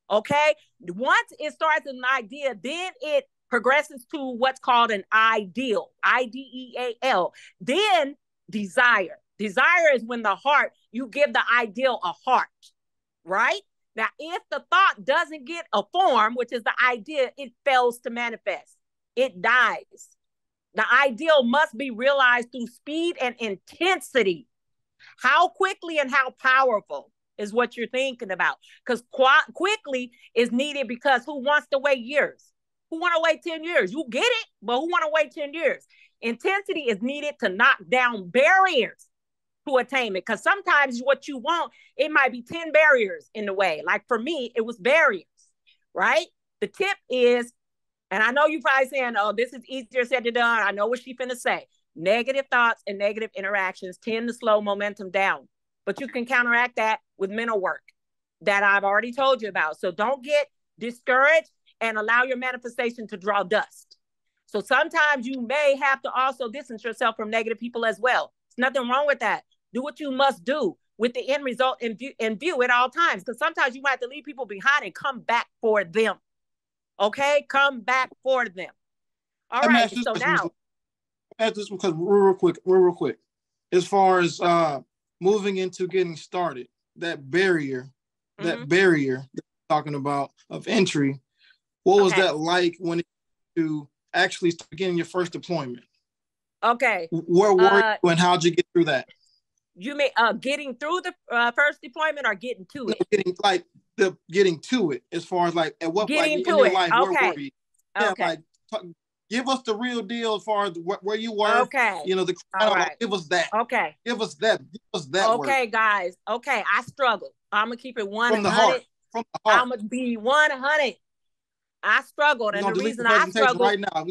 okay? Once it starts with an idea, then it progresses to what's called an ideal, I-D-E-A-L. Then desire. Desire is when the heart, you give the ideal a heart, right? Now, if the thought doesn't get a form, which is the idea, it fails to manifest. It dies. The ideal must be realized through speed and intensity. How quickly and how powerful is what you're thinking about. Because quickly is needed because who wants to wait years? Who want to wait 10 years? You get it, but who want to wait 10 years? Intensity is needed to knock down barriers to attainment. Because sometimes what you want, it might be 10 barriers in the way. Like for me, it was barriers, right? The tip is, and I know you're probably saying, oh, this is easier said than done. I know what she's finna say. Negative thoughts and negative interactions tend to slow momentum down. But you can counteract that with mental work that I've already told you about. So don't get discouraged and allow your manifestation to draw dust. So sometimes you may have to also distance yourself from negative people as well. There's nothing wrong with that. Do what you must do with the end result in view at all times. Because sometimes you might have to leave people behind and come back for them. Okay, come back for them. All right, so now. Add this because real quick. As far as moving into getting started, that barrier that you're talking about of entry, what was that like when you actually beginning your first deployment? Okay. Where were you and how'd you get through that? You mean getting through the first deployment or getting to it? Getting to it, as far as like at what getting like, to in your it. life, Okay. where were you? Yeah, okay. like give us the real deal as far as where you were. Okay. You know, give us that. Okay. Give us that. Okay, work. Guys. Okay, I struggled. I'm gonna keep it 100. From the heart. I'm gonna be 100. I struggled, and the reason I struggled right now. I'm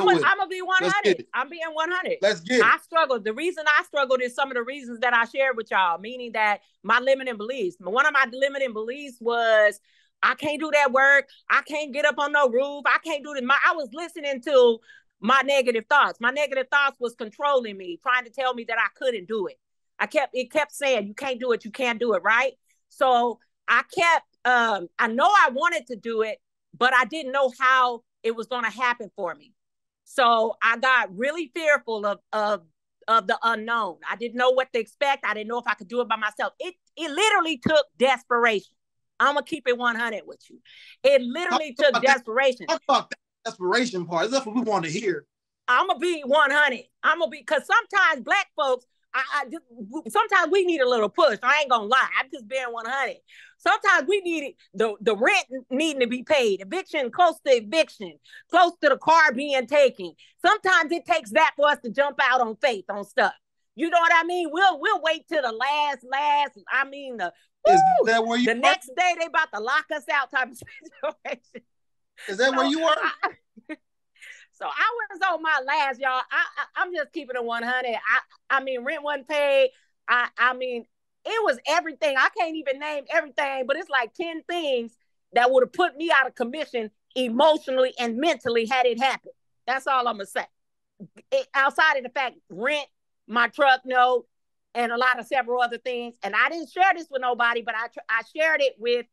gonna be 100. I'm being 100. Let's get it. I struggled. The reason I struggled is some of the reasons that I shared with y'all, meaning that my limiting beliefs. One of my limiting beliefs was I can't do that work. I can't get up on no roof. I can't do this. I was listening to my negative thoughts. My negative thoughts was controlling me, trying to tell me that I couldn't do it. It kept saying, you can't do it. You can't do it. Right. So I kept, I know I wanted to do it, but I didn't know how it was going to happen for me. So I got really fearful of the unknown. I didn't know what to expect. I didn't know if I could do it by myself. It literally took desperation. I'm going to keep it 100 with you. It literally took desperation. Talk about that desperation part. That's what we want to hear. I'm going to be 100. because sometimes Black folks, sometimes we need a little push. I ain't gonna lie. I'm just being 100. Sometimes we need the rent needing to be paid, eviction, close to eviction, close to the car being taken. Sometimes it takes that for us to jump out on faith on stuff. You know what I mean? We'll wait till the last. I mean, the Is that where you the are? next day they about to lock us out type of situation. Is that where you are? So I was on my last, y'all. I'm just keeping it 100. I mean, rent wasn't paid. I mean, it was everything. I can't even name everything, but it's like 10 things that would have put me out of commission emotionally and mentally had it happened. That's all I'm gonna say. Outside of the fact, rent, my truck note, and a lot of several other things. And I didn't share this with nobody, but I shared it with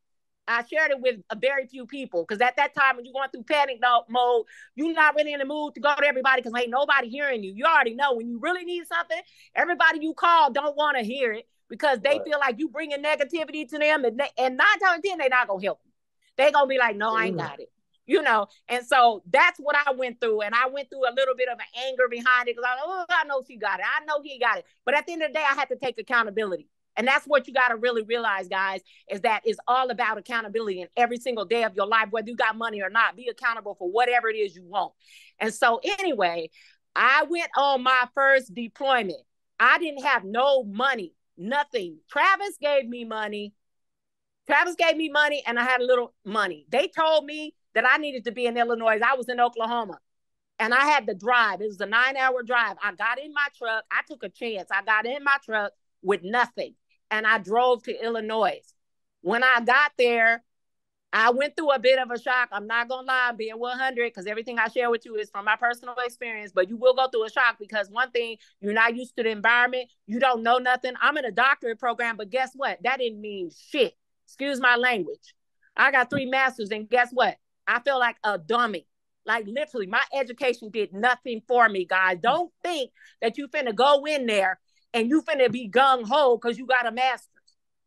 a very few people, because at that time when you're going through panic mode, you're not really in the mood to go to everybody because ain't nobody hearing you. You already know when you really need something, everybody you call don't want to hear it because they feel like you bringing negativity to them, and 9 times out of 10 they're not gonna help you. They're gonna be like, no, I ain't got it. You know, and so that's what I went through. And I went through a little bit of an anger behind it because I know she got it. I know he got it. But at the end of the day, I had to take accountability. And that's what you got to really realize, guys, is that it's all about accountability in every single day of your life, whether you got money or not. Be accountable for whatever it is you want. And so anyway, I went on my first deployment. I didn't have no money, nothing. Travis gave me money, and I had a little money. They told me that I needed to be in Illinois. I was in Oklahoma, and I had to drive. It was a 9-hour drive. I got in my truck. I took a chance. I got in my truck with nothing, and I drove to Illinois. When I got there, I went through a bit of a shock. I'm not going to lie, I'm being 100, because everything I share with you is from my personal experience, but you will go through a shock because one thing, you're not used to the environment. You don't know nothing. I'm in a doctorate program, but guess what? That didn't mean shit. Excuse my language. I got 3 masters, and guess what? I feel like a dummy. Like literally, my education did nothing for me, guys. Don't think that you finna go in there and you finna be gung-ho because you got a master's.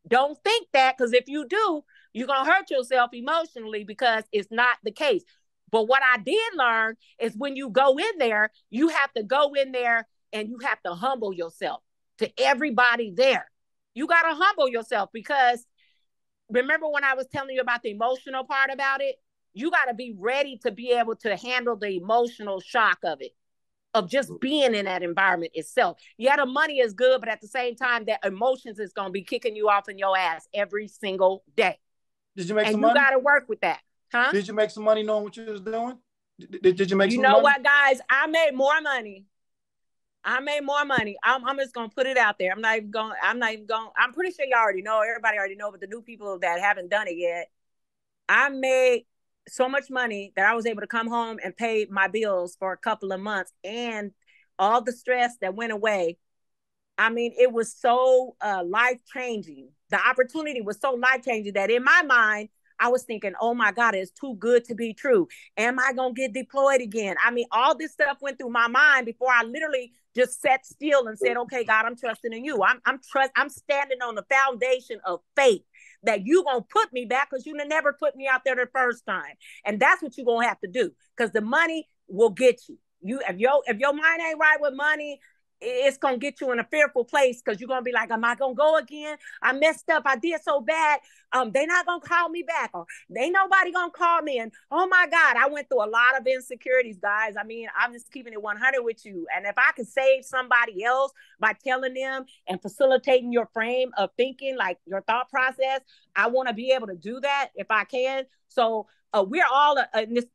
Don't think that, because if you do, you're going to hurt yourself emotionally, because it's not the case. But what I did learn is when you go in there, you have to go in there and you have to humble yourself to everybody there. You got to humble yourself, because remember when I was telling you about the emotional part about it? You got to be ready to be able to handle the emotional shock of it, of just being in that environment itself. Yeah, the money is good, but at the same time, that emotions is going to be kicking you off in your ass every single day. Did you make some money? money? You got to work with that. Huh? Did you make some money knowing what you was doing? Did you make some money? You know what, guys? I made more money. I'm just going to put it out there. I'm pretty sure y'all already know. Everybody already know, but the new people that haven't done it yet, I made so much money that I was able to come home and pay my bills for a couple of months, and all the stress that went away. I mean, it was so life-changing. The opportunity was so life-changing that in my mind, I was thinking, oh my God, it's too good to be true. Am I going to get deployed again? I mean, all this stuff went through my mind before I literally just sat still and said, okay, God, I'm trusting in you. I'm standing on the foundation of faith that you going to put me back, because you never put me out there the first time. And that's what you're going to have to do, because the money will get you. If your mind ain't right with money, it's going to get you in a fearful place, because you're going to be like, am I going to go again? I messed up. I did so bad. They not going to call me back, or ain't nobody going to call me. And oh my God, I went through a lot of insecurities, guys. I mean, I'm just keeping it 100 with you. And if I could save somebody else by telling them and facilitating your frame of thinking, like your thought process, I want to be able to do that if I can. So we're all in this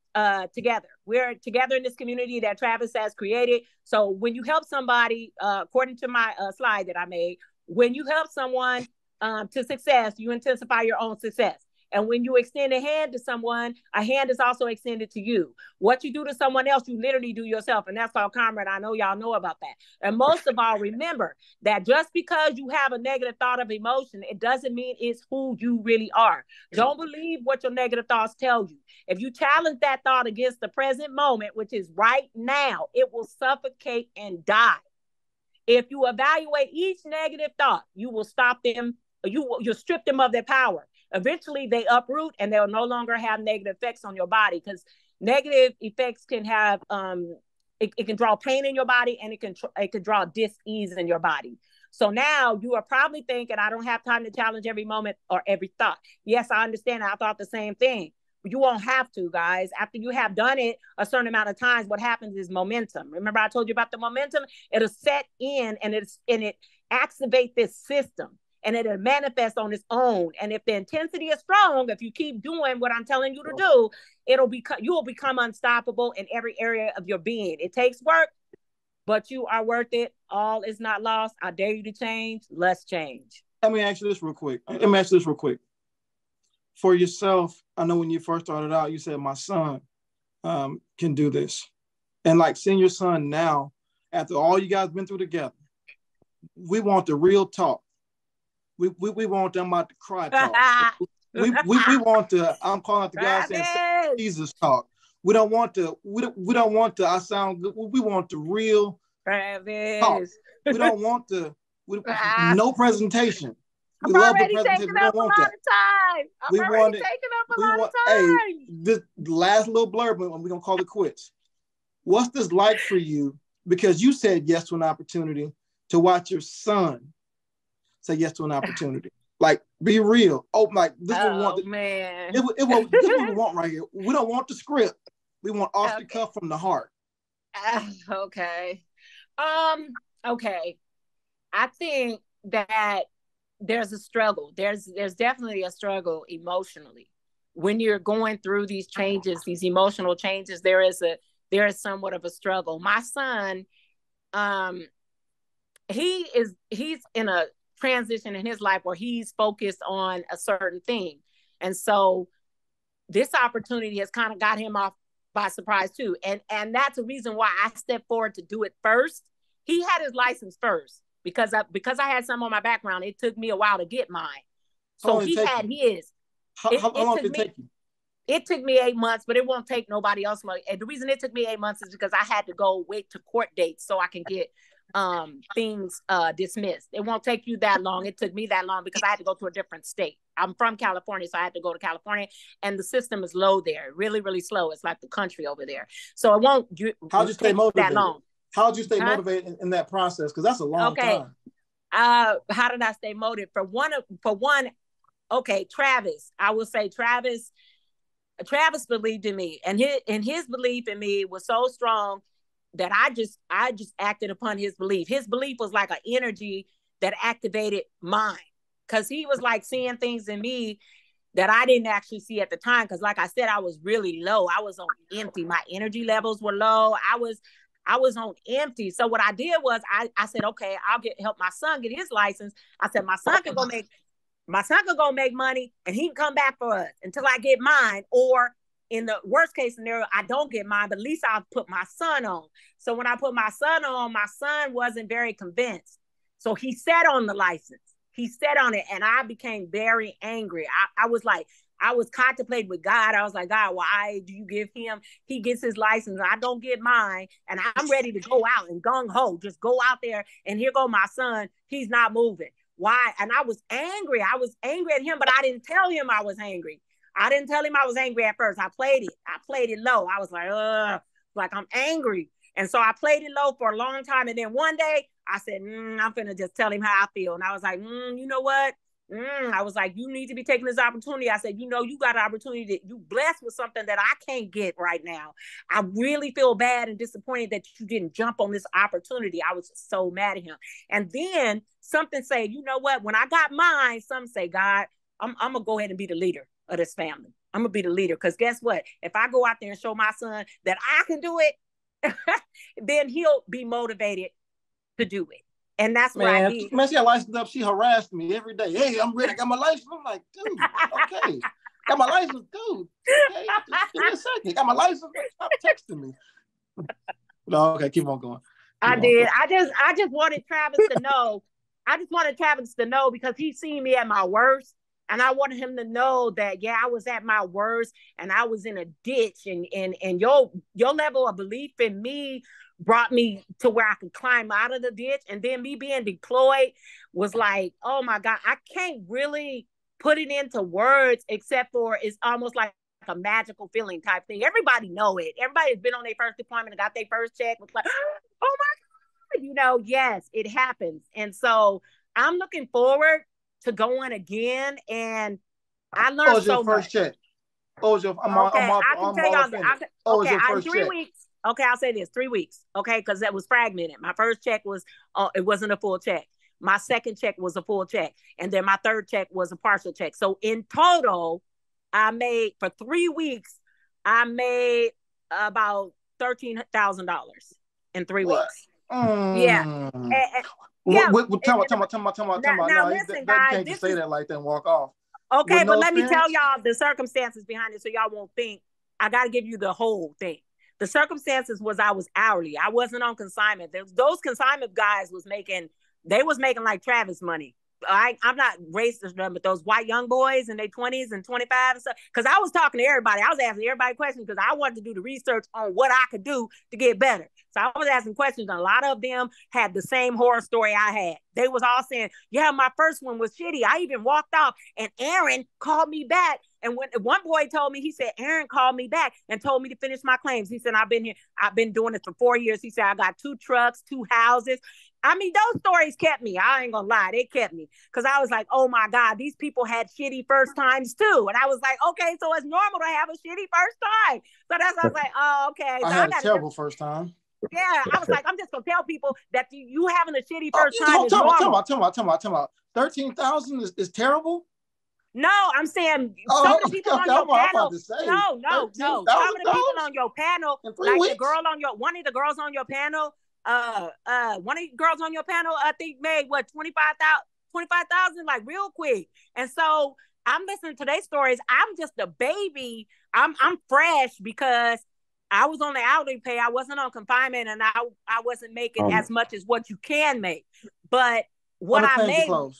together. We're together in this community that Travis has created. So when you help somebody, according to my slide that I made, when you help someone to success, you intensify your own success. And when you extend a hand to someone, a hand is also extended to you. What you do to someone else, you literally do yourself. And that's called karma. And I know y'all know about that. And most of all, remember that just because you have a negative thought of emotion, it doesn't mean it's who you really are. Don't believe what your negative thoughts tell you. If you challenge that thought against the present moment, which is right now, it will suffocate and die. If you evaluate each negative thought, you will stop them. You'll strip them of their power. Eventually they uproot, and they'll no longer have negative effects on your body, because negative effects can have it can draw pain in your body, and it can draw dis-ease in your body. So now you are probably thinking, I don't have time to challenge every moment or every thought. Yes, I understand. I thought the same thing. But you won't have to, guys. After you have done it a certain amount of times, what happens is momentum. Remember I told you about the momentum? It'll set in, and it activates this system. and it'll manifest on its own. And if the intensity is strong, if you keep doing what I'm telling you to do, you will become unstoppable in every area of your being. It takes work, but you are worth it. All is not lost. I dare you to change. Let's change. Let me ask you this real quick. For yourself, I know when you first started out, you said my son can do this. And like seeing your son now, after all you guys been through together, we want the real talk. We want them about to cry talk. we want the, I'm calling out the guy saying Jesus talk. We don't want the I sound good. We want the real talk. We don't want the no presentation. I'm already taking up a lot of time. I'm already taking up a lot of time. Hey, this last little blurb, and we're gonna call it quits. What's this like for you? Because you said yes to an opportunity to watch your son say yes to an opportunity. Like, be real. Oh, like this is what we want. Man. This is what we want right here. We don't want the script. We want off the cuff from the heart. Okay. Okay. I think that there's a struggle. There's definitely a struggle emotionally. When you're going through these changes, these emotional changes, there is somewhat of a struggle. My son, he's in a transition in his life where he's focused on a certain thing. And so this opportunity has kind of got him off by surprise too. And that's a reason why I stepped forward to do it first. He had his license first because I had some on my background. It took me a while to get mine. So he had his. How long did it take you? It took me 8 months, but it won't take nobody else much. And the reason it took me 8 months is because I had to go wait to court dates so I can get things dismissed. It won't take you that long. It took me that long because I had to go to a different state. I'm from California, so I had to go to California, and the system is low there, really, really slow. It's like the country over there. So it won't How'd you stay motivated? That long. How'd you stay motivated in that process? Because that's a long time. How did I stay motivated? For one, okay, Travis. I will say Travis believed in me, and his belief in me was so strong that I just acted upon his belief. His belief was like an energy that activated mine, because he was like seeing things in me that I didn't actually see at the time. Because like I said, I was really low. I was on empty. My energy levels were low. I was on empty. So what I did was I said, okay, I'll help my son get his license. I said, my son could go make money, and he can come back for us until I get mine. Or in the worst case scenario, I don't get mine, but at least I'll put my son on. So when I put my son on, my son wasn't very convinced. So he sat on the license. He sat on it, and I became very angry. I was contemplating with God. I was like, God, why do you give him? He gets his license, I don't get mine, and I'm ready to go out and gung-ho, just go out there, and here go my son. He's not moving. Why? And I was angry. I was angry at him, but I didn't tell him I was angry. I didn't tell him I was angry at first. I played it low. I was like, like I'm angry. And so I played it low for a long time. And then one day I said, I'm finna just tell him how I feel. And I was like, you know what? I was like, you need to be taking this opportunity. I said, you got an opportunity that you blessed with something that I can't get right now. I really feel bad and disappointed that you didn't jump on this opportunity. I was just so mad at him. And then something say, you know what? When I got mine, some say, God, I'm going to go ahead and be the leader of this family. I'm going to be the leader. Because guess what? If I go out there and show my son that I can do it, then he'll be motivated to do it. And that's what I did. Man, she got licensed up. She harassed me every day. Hey, I'm ready. I got my license. I'm like, dude, okay. Got my license, dude. Okay, just give me a second. Got my license. Stop texting me. No, okay, keep on going. I just wanted Travis to know. I just wanted Travis to know, because he's seen me at my worst. And I wanted him to know that, yeah, I was at my worst and I was in a ditch, and your level of belief in me brought me to where I could climb out of the ditch. And then me being deployed was like, oh my God, I can't really put it into words, except for it's almost like a magical feeling type thing. Everybody know it. Everybody has been on their first deployment and got their first check. Was like, oh my God, yes, it happens. And so I'm looking forward to going again, and I learned so much. First check? I can tell y'all. Okay, 3 weeks. Okay, I'll say this: 3 weeks. Okay, because that was fragmented. My first check was, it wasn't a full check. My second check was a full check. And then my third check was a partial check. So in total, I made, for 3 weeks, I made about $13,000 in 3 weeks. Yeah. Tell me. Now listen, guys. You can't just say that like that and walk off. Okay, but let me tell y'all the circumstances behind it so y'all won't think. I got to give you the whole thing. The circumstances was I was hourly. I wasn't on consignment. Those consignment guys was making like Travis money. I'm not racist, but those white young boys in their 20s and 25 and stuff. Because I was talking to everybody. I was asking everybody questions because I wanted to do the research on what I could do to get better. So I was asking questions, and a lot of them had the same horror story I had. They was all saying, yeah, my first one was shitty. I even walked off, and Aaron called me back. And when one boy told me, he said, Aaron called me back and told me to finish my claims. He said, I've been doing this for 4 years. He said, I got 2 trucks, 2 houses. I mean, those stories kept me. I ain't gonna lie, they kept me. Because I was like, oh my God, these people had shitty first times too. And I was like, okay, so it's normal to have a shitty first time. So that's why I was like, oh, okay. So I had a terrible first time. Yeah, I was like, I'm just gonna tell people that you having a shitty first time is normal. Tell me. 13,000 is terrible? No, I'm saying some of the people on your panel. No. Some of the people on your panel, like the girl on one of the girls on your panel, one of the girls on your panel, I think made what 25,000 like real quick. And so I'm listening to their stories. I'm just a baby. I'm fresh because I was on the hourly pay. I wasn't on confinement, and I wasn't making as much as what you can make. But what I made. How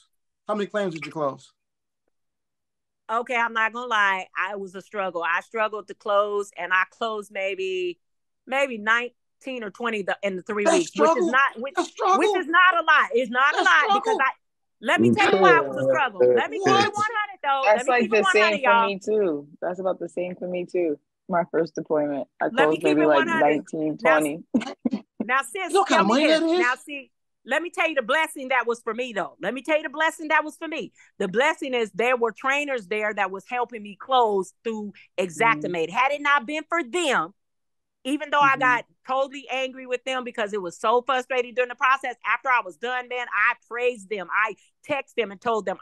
many claims did you close? Okay, I'm not gonna lie. I was a struggle. I struggled to close, and I closed maybe 19 or 20 in the 3 weeks, which is not a lot. It's not a lot because let me tell you why it was a struggle. Let me keep it 100 though. That's like the same for me too. That's about the same for me too. My first deployment, I closed maybe like 19, 20. Now, sis, tell me this. Now, see. Let me tell you the blessing that was for me, though. Let me tell you the blessing that was for me. The blessing is there were trainers there that was helping me close through Xactimate. Had it not been for them, even though I got totally angry with them because it was so frustrating during the process, after I was done, man, I praised them. I texted them and told them,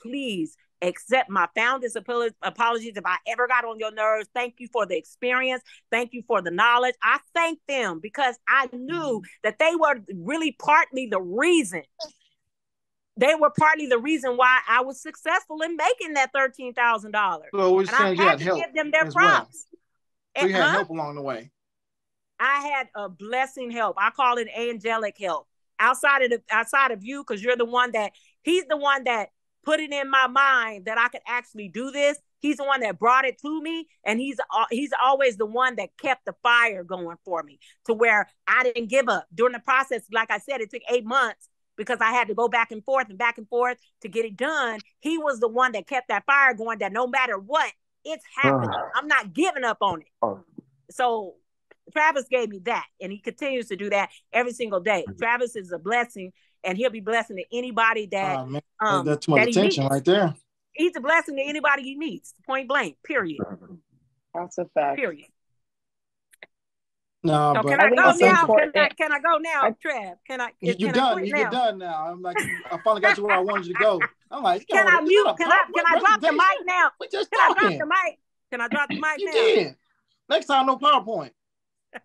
please accept my founder's apologies if I ever got on your nerves. Thank you for the experience. Thank you for the knowledge. I thanked them because I knew that they were really partly the reason. They were partly the reason why I was successful in making that $13,000. So and I had to give them their props. Well. So you had help along the way. I had a blessing help. I call it angelic help. Outside of you, because you're the one that he's the one that put it in my mind that I could actually do this. He's the one that brought it to me, and he's always the one that kept the fire going for me to where I didn't give up. During the process, like I said, it took 8 months because I had to go back and forth to get it done. He was the one that kept that fire going, that no matter what, it's happening. I'm not giving up on it. So Travis gave me that, and he continues to do that every single day. Travis is a blessing. And he'll be blessing to anybody that that's too much attention right there. He's a blessing to anybody he meets. Point blank. Period. That's a fact. Period. No, so but can I go now? Can I go now, Trav? You're done. You're done now. I'm like, I finally got you where I wanted you to go. I'm like, can I mute? Can I drop the mic now? Can I drop the mic? Can I drop the mic now? You did. Next time, no PowerPoint.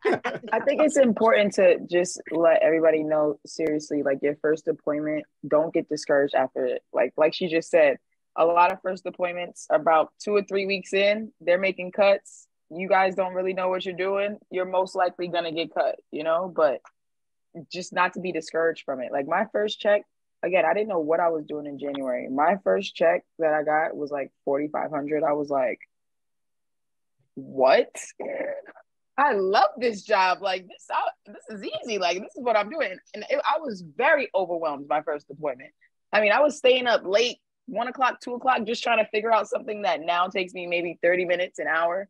I think it's important to just let everybody know, seriously, like your first deployment, don't get discouraged after it. Like she just said, a lot of first deployments about 2 or 3 weeks in, they're making cuts. You guys don't really know what you're doing. You're most likely going to get cut, but just not to be discouraged from it. Like my first check, again, I didn't know what I was doing in January. My first check that I got was like $4,500. I was like, what? I love this job. Like this is easy. Like this is what I'm doing. And I was very overwhelmed my first deployment. I mean, I was staying up late, 1 o'clock, 2 o'clock, just trying to figure out something that now takes me maybe 30 minutes, an hour.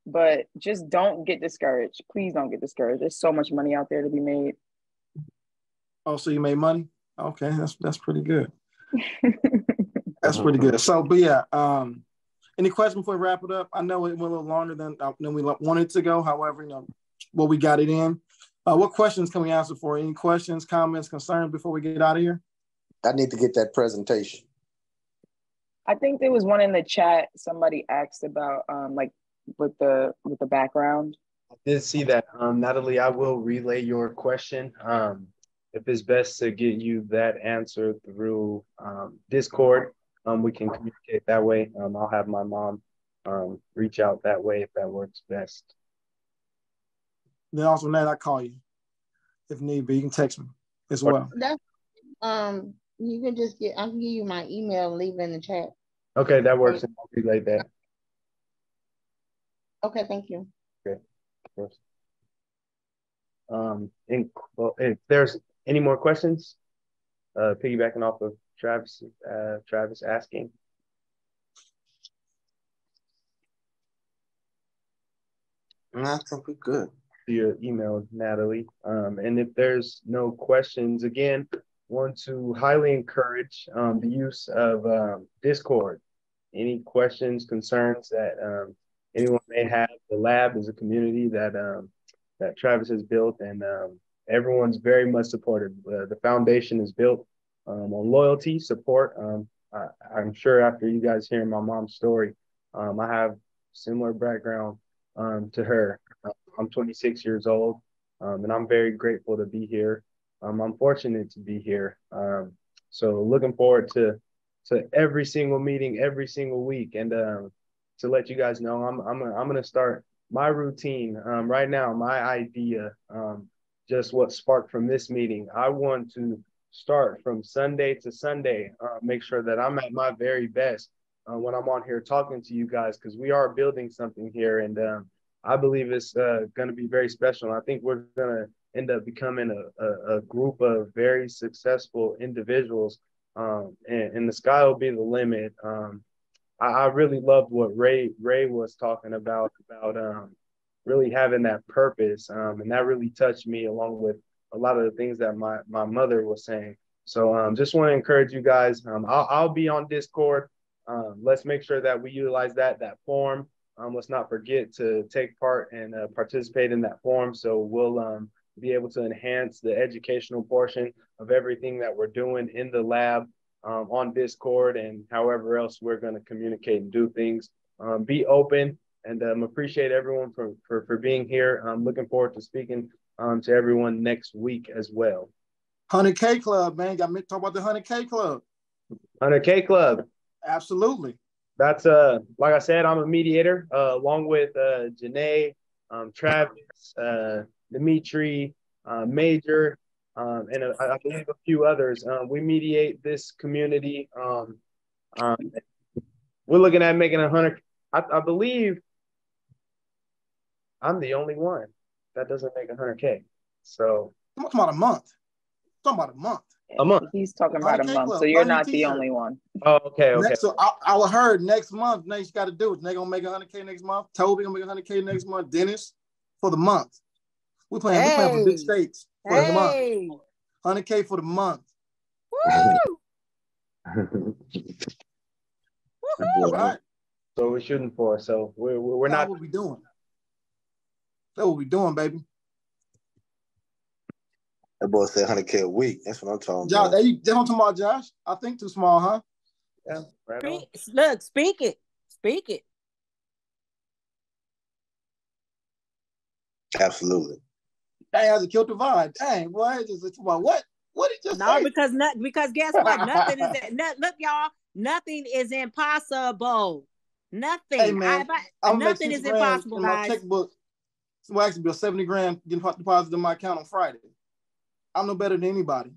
But just don't get discouraged. Please don't get discouraged. There's so much money out there to be made. Oh, so you made money? Okay, that's pretty good. That's pretty good. So, but yeah, any questions before we wrap it up? I know it went a little longer than we wanted to go. However, we got it in. What questions can we answer for? Any questions, comments, concerns before we get out of here? I need to get that presentation. I think there was one in the chat. Somebody asked about like with the background. I did see that. Natalie, I will relay your question. If it's best to get you that answer through Discord, we can communicate that way. I'll have my mom reach out that way if that works best. Then also, Nat, I call you if need be. You can text me as well. That's you can just I can give you my email and leave it in the chat. Okay, that works. I'll relay that. Okay, thank you. Okay, of course. If there's any more questions, piggybacking off of Travis asking. I think we're good. Your email, Natalie. And if there's no questions, again, want to highly encourage the use of Discord. Any questions, concerns that anyone may have? The lab is a community that Travis has built, and everyone's very much supported. The foundation is built on loyalty, support. I'm sure after you guys hearing my mom's story, I have similar background to her. I'm 26 years old, and I'm very grateful to be here. I'm fortunate to be here. So looking forward to every single meeting, every single week. And to let you guys know, I'm gonna start my routine right now. My idea, just what sparked from this meeting. I want to start from Sunday to Sunday, make sure that I'm at my very best when I'm on here talking to you guys, because we are building something here, and I believe it's going to be very special. I think we're going to end up becoming a group of very successful individuals, and the sky will be the limit. I really loved what Ray was talking about really having that purpose, and that really touched me, along with a lot of the things that my mother was saying. So just want to encourage you guys. I'll be on Discord. Let's make sure that we utilize that form. Let's not forget to take part and participate in that forum. So we'll be able to enhance the educational portion of everything that we're doing in the lab on Discord, and however else we're going to communicate and do things. Be open, and appreciate everyone for being here. I'm looking forward to speaking to everyone next week as well. 100K Club, man. Got me talk about the 100K Club. 100K Club. Absolutely. That's like I said, I'm a mediator along with Janae, Travis, Dimitri, Major, and I believe a few others. We mediate this community. We're looking at making 100. I believe I'm the only one that doesn't make 100K. So I'm talking about a month. I'm talking about a month. A month. He's talking about a month, Club, so you're not the only one. Oh, okay. So I heard next month, next got to do it. They're going to make 100K next month. Toby going to make 100K next month. Dennis for the month. We're playing for big states for the month. 100K for the month. Woo! All right. So we're shooting for. So we're not. That's what we're doing. That's what we're doing, baby. That boy said 100K a week. That's what I'm talking Josh, about. they don't talk about Josh. I think too small, huh? Yeah. Right on. Look, speak it. Speak it. Absolutely. Dang, has to kill the vibe. Dang, boy, what? What did you just say? Because guess what? Nothing is look, y'all. Nothing is impossible. Nothing. Hey, man, nothing is impossible, in my guys. checkbook. So I actually bill $70,000 getting deposited in my account on Friday. I'm no better than anybody.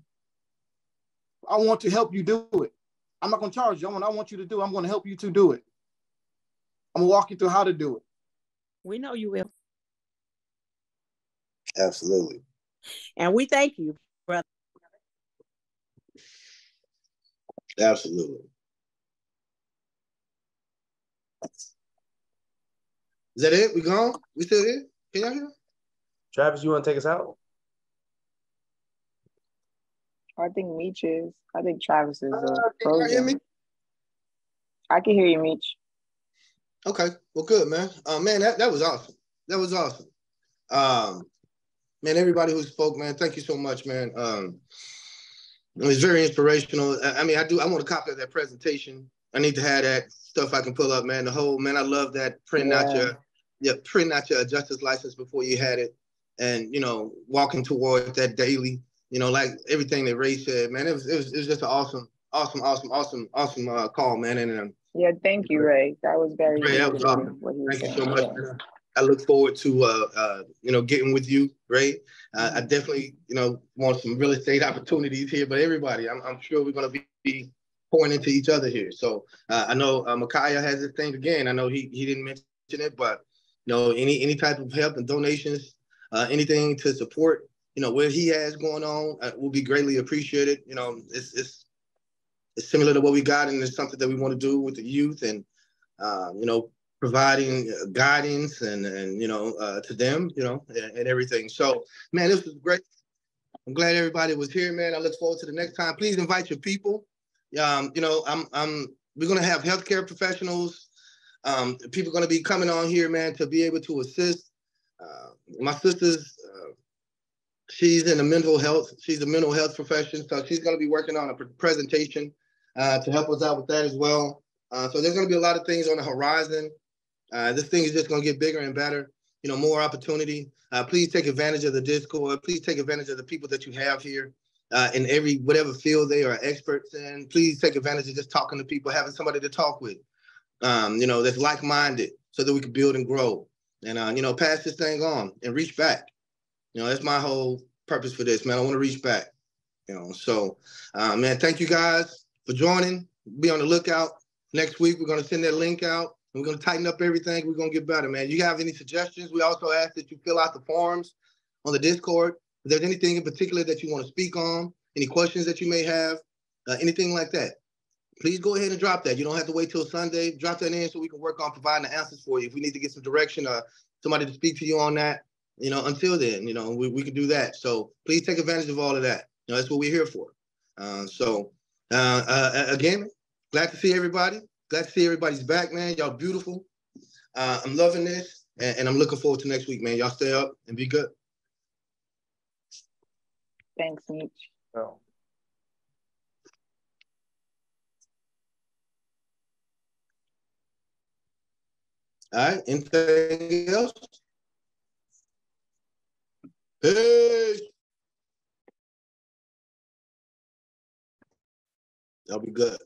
I want to help you do it. I'm not going to charge you. I want you to do it. I'm going to help you to do it. I'm going to walk you through how to do it. We know you will. Absolutely. And we thank you, brother. Absolutely. Is that it? We gone? We still here? Can y'all hear? Travis, you want to take us out? I think Meech is. I think Travis is Can you hear me? I can hear you, Meech. Okay. Well, good, man. Man, that was awesome. That was awesome. Man, everybody who spoke, man, thank you so much, man. It was very inspirational. I mean, I want a copy of that presentation. I need to have that stuff I can pull up, man. I love that printing out your adjuster's license before you had it, and walking toward that daily. Like everything that Ray said, man. It was just an awesome call, man. And yeah, thank you, Ray. That was very Ray, that was awesome. Thank you so much. Yeah. I look forward to getting with you, Ray. I definitely want some real estate opportunities here, but everybody, I'm sure we're going to be pouring into each other here. So I know Micaiah has this thing again. I know he didn't mention it, but any type of help and donations, anything to support what he has going on will be greatly appreciated. It's similar to what we got, and it's something that we want to do with the youth, and providing guidance and to them, and everything. So, man, this was great. I'm glad everybody was here, man. I look forward to the next time. Please invite your people. We're gonna have healthcare professionals. People are gonna be coming on here, man, to be able to assist. My sister's she's in the mental health. She's a mental health profession, so she's gonna be working on a presentation to help us out with that as well. So there's gonna be a lot of things on the horizon. This thing is just going to get bigger and better, more opportunity. Please take advantage of the Discord. Please take advantage of the people that you have here in whatever field they are experts in. Please take advantage of just talking to people, having somebody to talk with, that's like-minded so that we can build and grow and, pass this thing on and reach back. That's my whole purpose for this, man. I want to reach back, So, man, thank you guys for joining. Be on the lookout. Next week, we're going to send that link out. We're going to tighten up everything. We're going to get better, man. You have any suggestions? We also ask that you fill out the forms on the Discord. If there's anything in particular that you want to speak on, any questions that you may have, anything like that, please go ahead and drop that. You don't have to wait till Sunday. Drop that in so we can work on providing the answers for you. If we need to get some direction or somebody to speak to you on that, until then, we can do that. So please take advantage of all of that. That's what we're here for. Again, glad to see everybody. Glad to see everybody's back, man. Y'all beautiful. I'm loving this, and I'm looking forward to next week, man. Y'all stay up and be good. Thanks, Mitch. Oh. All right. Anything else? Hey. Y'all be good.